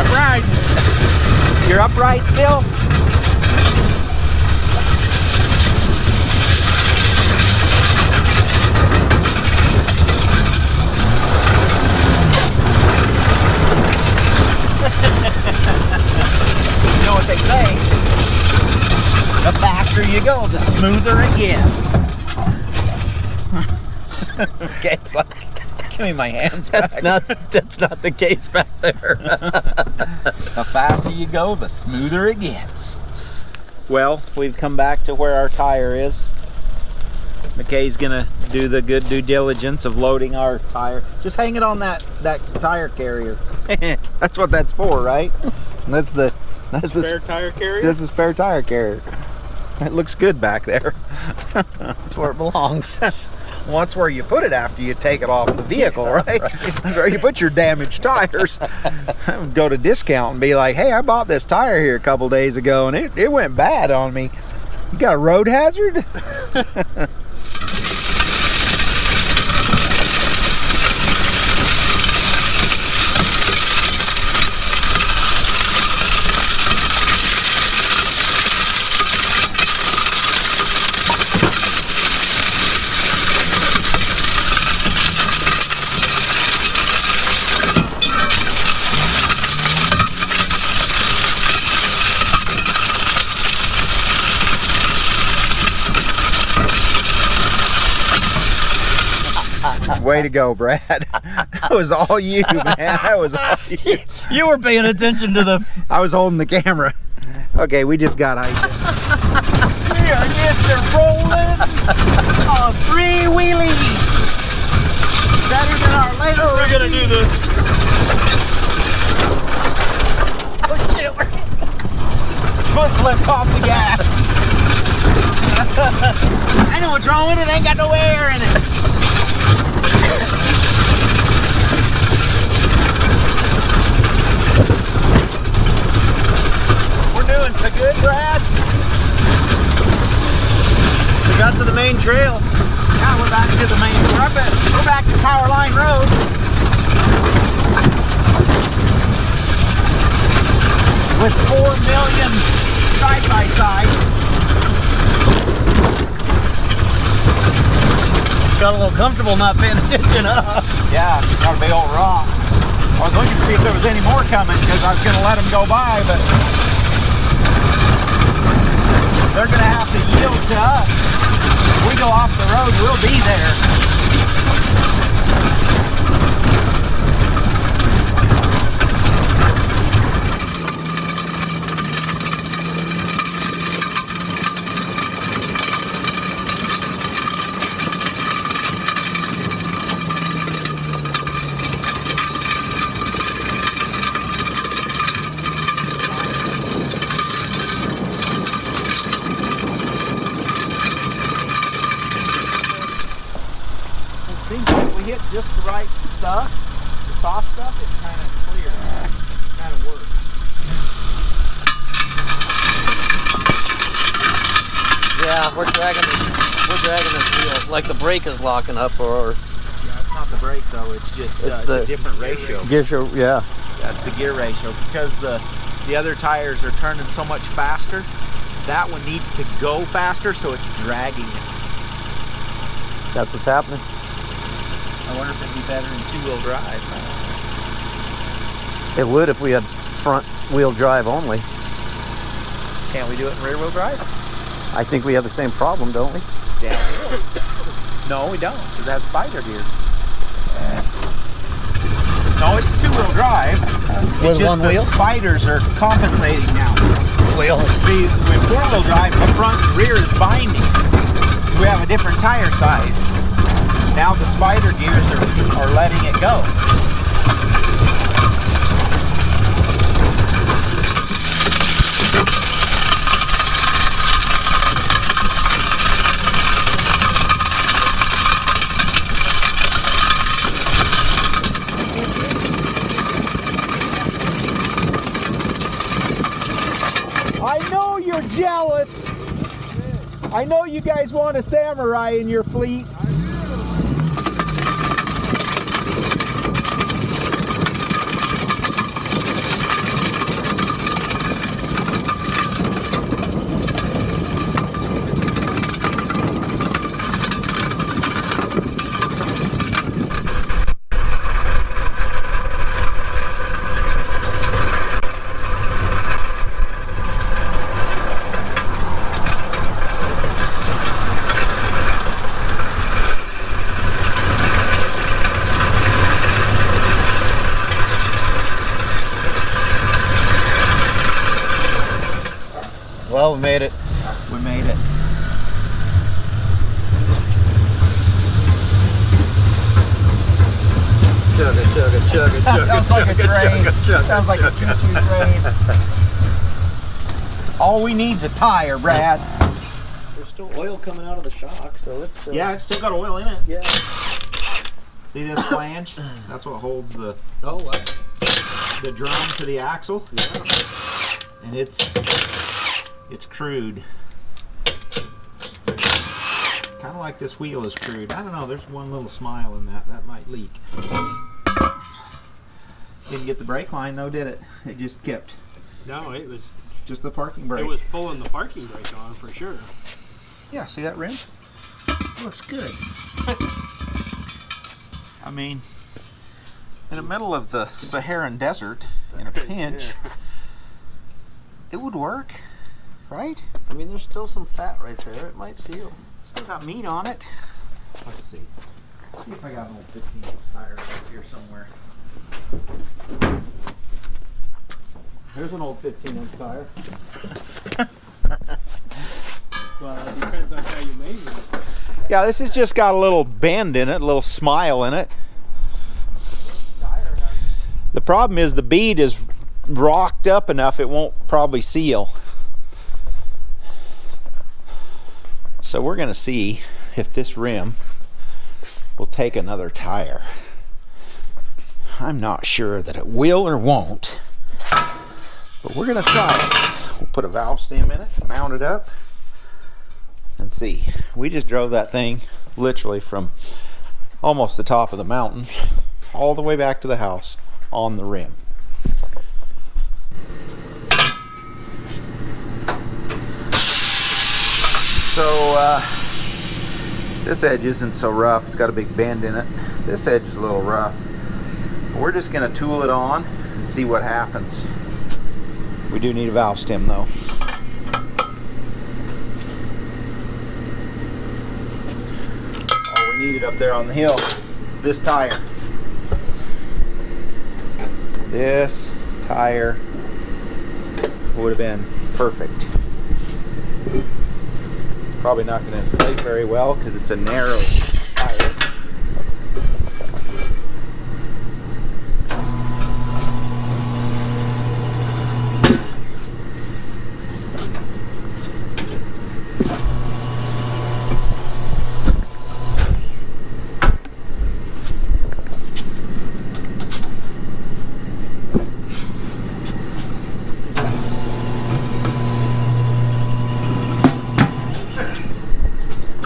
Upright. You're upright still? You know what they say? The faster you go, the smoother it gets. Okay, it's like, give me my hands back. That's not the case back there. The faster you go, the smoother it gets. Well, we've come back to where our tire is. McKay's gonna do the good due diligence of loading our tire. Just hang it on that tire carrier. That's what that's for, right? That's the Spare tire carrier? This is a spare tire carrier. It looks good back there. That's where it belongs. Well, that's where you put it after you take it off the vehicle, right? That's where you put your damaged tires. I would go to discount and be like, hey, I bought this tire here a couple days ago and it went bad on me. You got a road hazard? Way to go, Brad. That was all you, man. That was all you. You were paying attention to the... I was holding the camera. Okay, we just got ice. We are just rolling on three wheelies. Better than our later. We're gonna do this. Oh shit, foot slipped off the gas. I know what's wrong with it. Ain't got no air in it. We're doing so good, Brad. We got to the main trail. Now we're back to the main. We're back to Power Line Road. With 4 million side by sides. got a little comfortable not paying attention, huh? Yeah, got a big old rock. I was looking to see if there was any more coming because I was going to let them go by, but they're going to have to yield to us. If we go off the road, we'll be there. Seems like we hit just the right stuff, the soft stuff, it kind of clears, kind of works. Yeah, we're dragging this wheel. Like the brake is locking up, or Yeah, it's not the brake though, it's just it's a different ratio. Yeah. That's the gear ratio because the other tires are turning so much faster. That one needs to go faster, so it's dragging it. That's what's happening. I wonder if it'd be better in two-wheel drive. It would if we had front wheel drive only. Can't we do it in rear-wheel drive? I think we have the same problem, don't we? Downhill. No, we don't, because it has spider gear. No, it's two-wheel drive. With It's just one the wheel? spiders are compensating now. Wheel. See, with four-wheel drive, the front and rear is binding. We have a different tire size. Now the spider gears are letting it go. I know you're jealous. I know you guys want a Samurai in your fleet. Well, we made it. We made it. Sounds like a train. Sounds like a choo-choo train. All we need's a tire, Brad. There's still oil coming out of the shock, so it's still... Yeah, it's still got oil in it. Yeah. See this flange? That's what holds the what? the drum to the axle. Yeah. And it's crude. Kind of like this wheel is crude. I don't know, there's one little smile in that. That might leak. Didn't get the brake line though, did it? It just kept No, it was just the parking brake. it was pulling the parking brake on for sure. Yeah, see that rim? Looks good. I mean, in the middle of the Saharan desert, in a pinch, it would work, right? I mean, there's still some fat right there. It might seal. Still got meat on it. Let's see. See if I got an old 15-inch tire right here somewhere. There's an old 15-inch tire. Well, it depends on how you measure it. Yeah, this has just got a little bend in it, a little smile in it. The problem is the bead is rocked up enough it won't probably seal. So we're going to see if this rim will take another tire. I'm not sure that it will or won't, but we're going to try it. We'll put a valve stem in it, mount it up, and see. We just drove that thing literally from almost the top of the mountain all the way back to the house on the rim. So, 'cause This edge isn't so rough. It's got a big bend in it. This edge is a little rough. We're just going to tool it on and see what happens. We do need a valve stem though. All we needed up there on the hill, this tire. This tire would have been perfect. Probably not going to inflate very well because it's a narrow tire.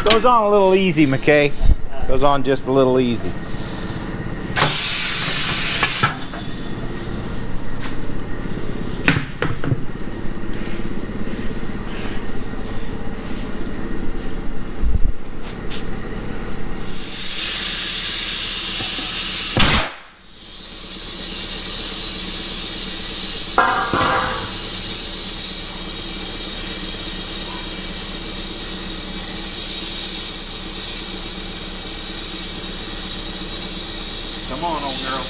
Goes on a little easy, McKay. Goes on just a little easy. Come on, old girl.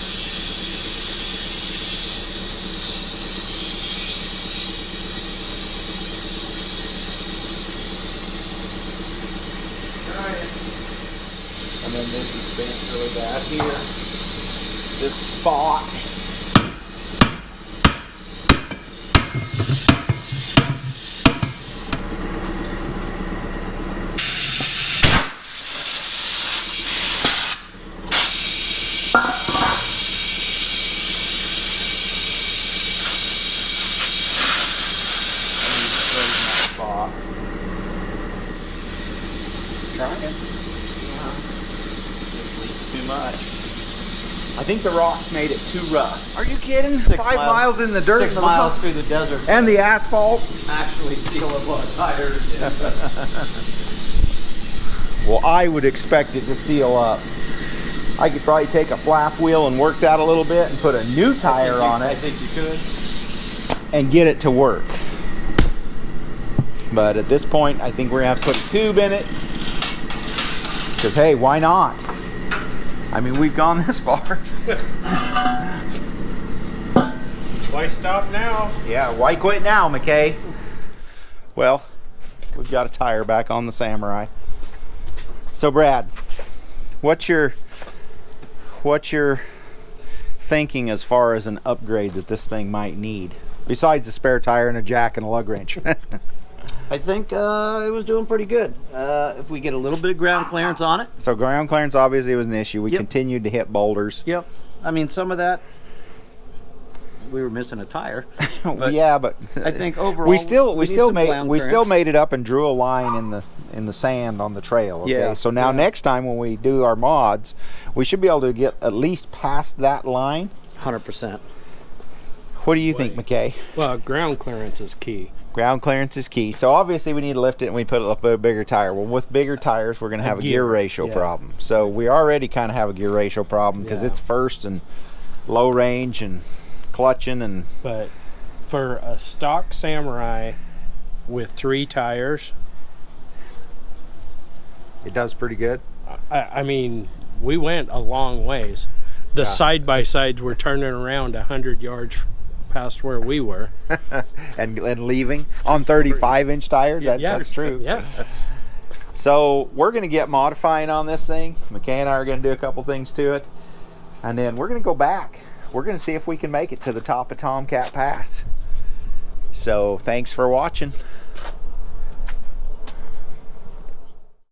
Alright. And then this is bent really bad here. This spot. Too much. I think the rocks made it too rough. Are you kidding? 5 miles in the dirt. 6 miles through the desert. And the asphalt. Actually seal up on tires. Well, I would expect it to seal up. I could probably take a flap wheel and work that a little bit and put a new tire on it. I think you could. And get it to work. But at this point, I think we're gonna have to put a tube in it. Because hey, why not? I mean, we've gone this far. Why stop now? Yeah, why quit now, McKay? Well, we've got a tire back on the Samurai. So Brad, what's your thinking as far as an upgrade that this thing might need? Besides a spare tire and a jack and a lug wrench. I think it was doing pretty good. If we get a little bit of ground clearance on it. So ground clearance obviously was an issue. We Yep. continued to hit boulders. Yep. I mean, some of that, we were missing a tire. But yeah, but I think overall we still need some ground clearance. made it up and drew a line in the sand on the trail. Okay? Yeah, So now yeah. next time when we do our mods, we should be able to get at least past that line. 100%. What do you think, McKay? Well, ground clearance is key. Ground clearance is key. So obviously we need to lift it and we put a bigger tire. Well, with bigger tires, we're going to have a gear ratio problem. So we already kind of have a gear ratio problem because it's first and low range and clutching and. But for a stock Samurai with 3 tires, It does pretty good. I mean, we went a long ways. The side-by-sides were turning around 100 yards past where we were. and leaving on 35-inch tires. That's true. Yeah. So we're going to get modifying on this thing. McKay and I are going to do a couple things to it. And then we're going to go back. We're going to see if we can make it to the top of Tomcat Pass. So thanks for watching.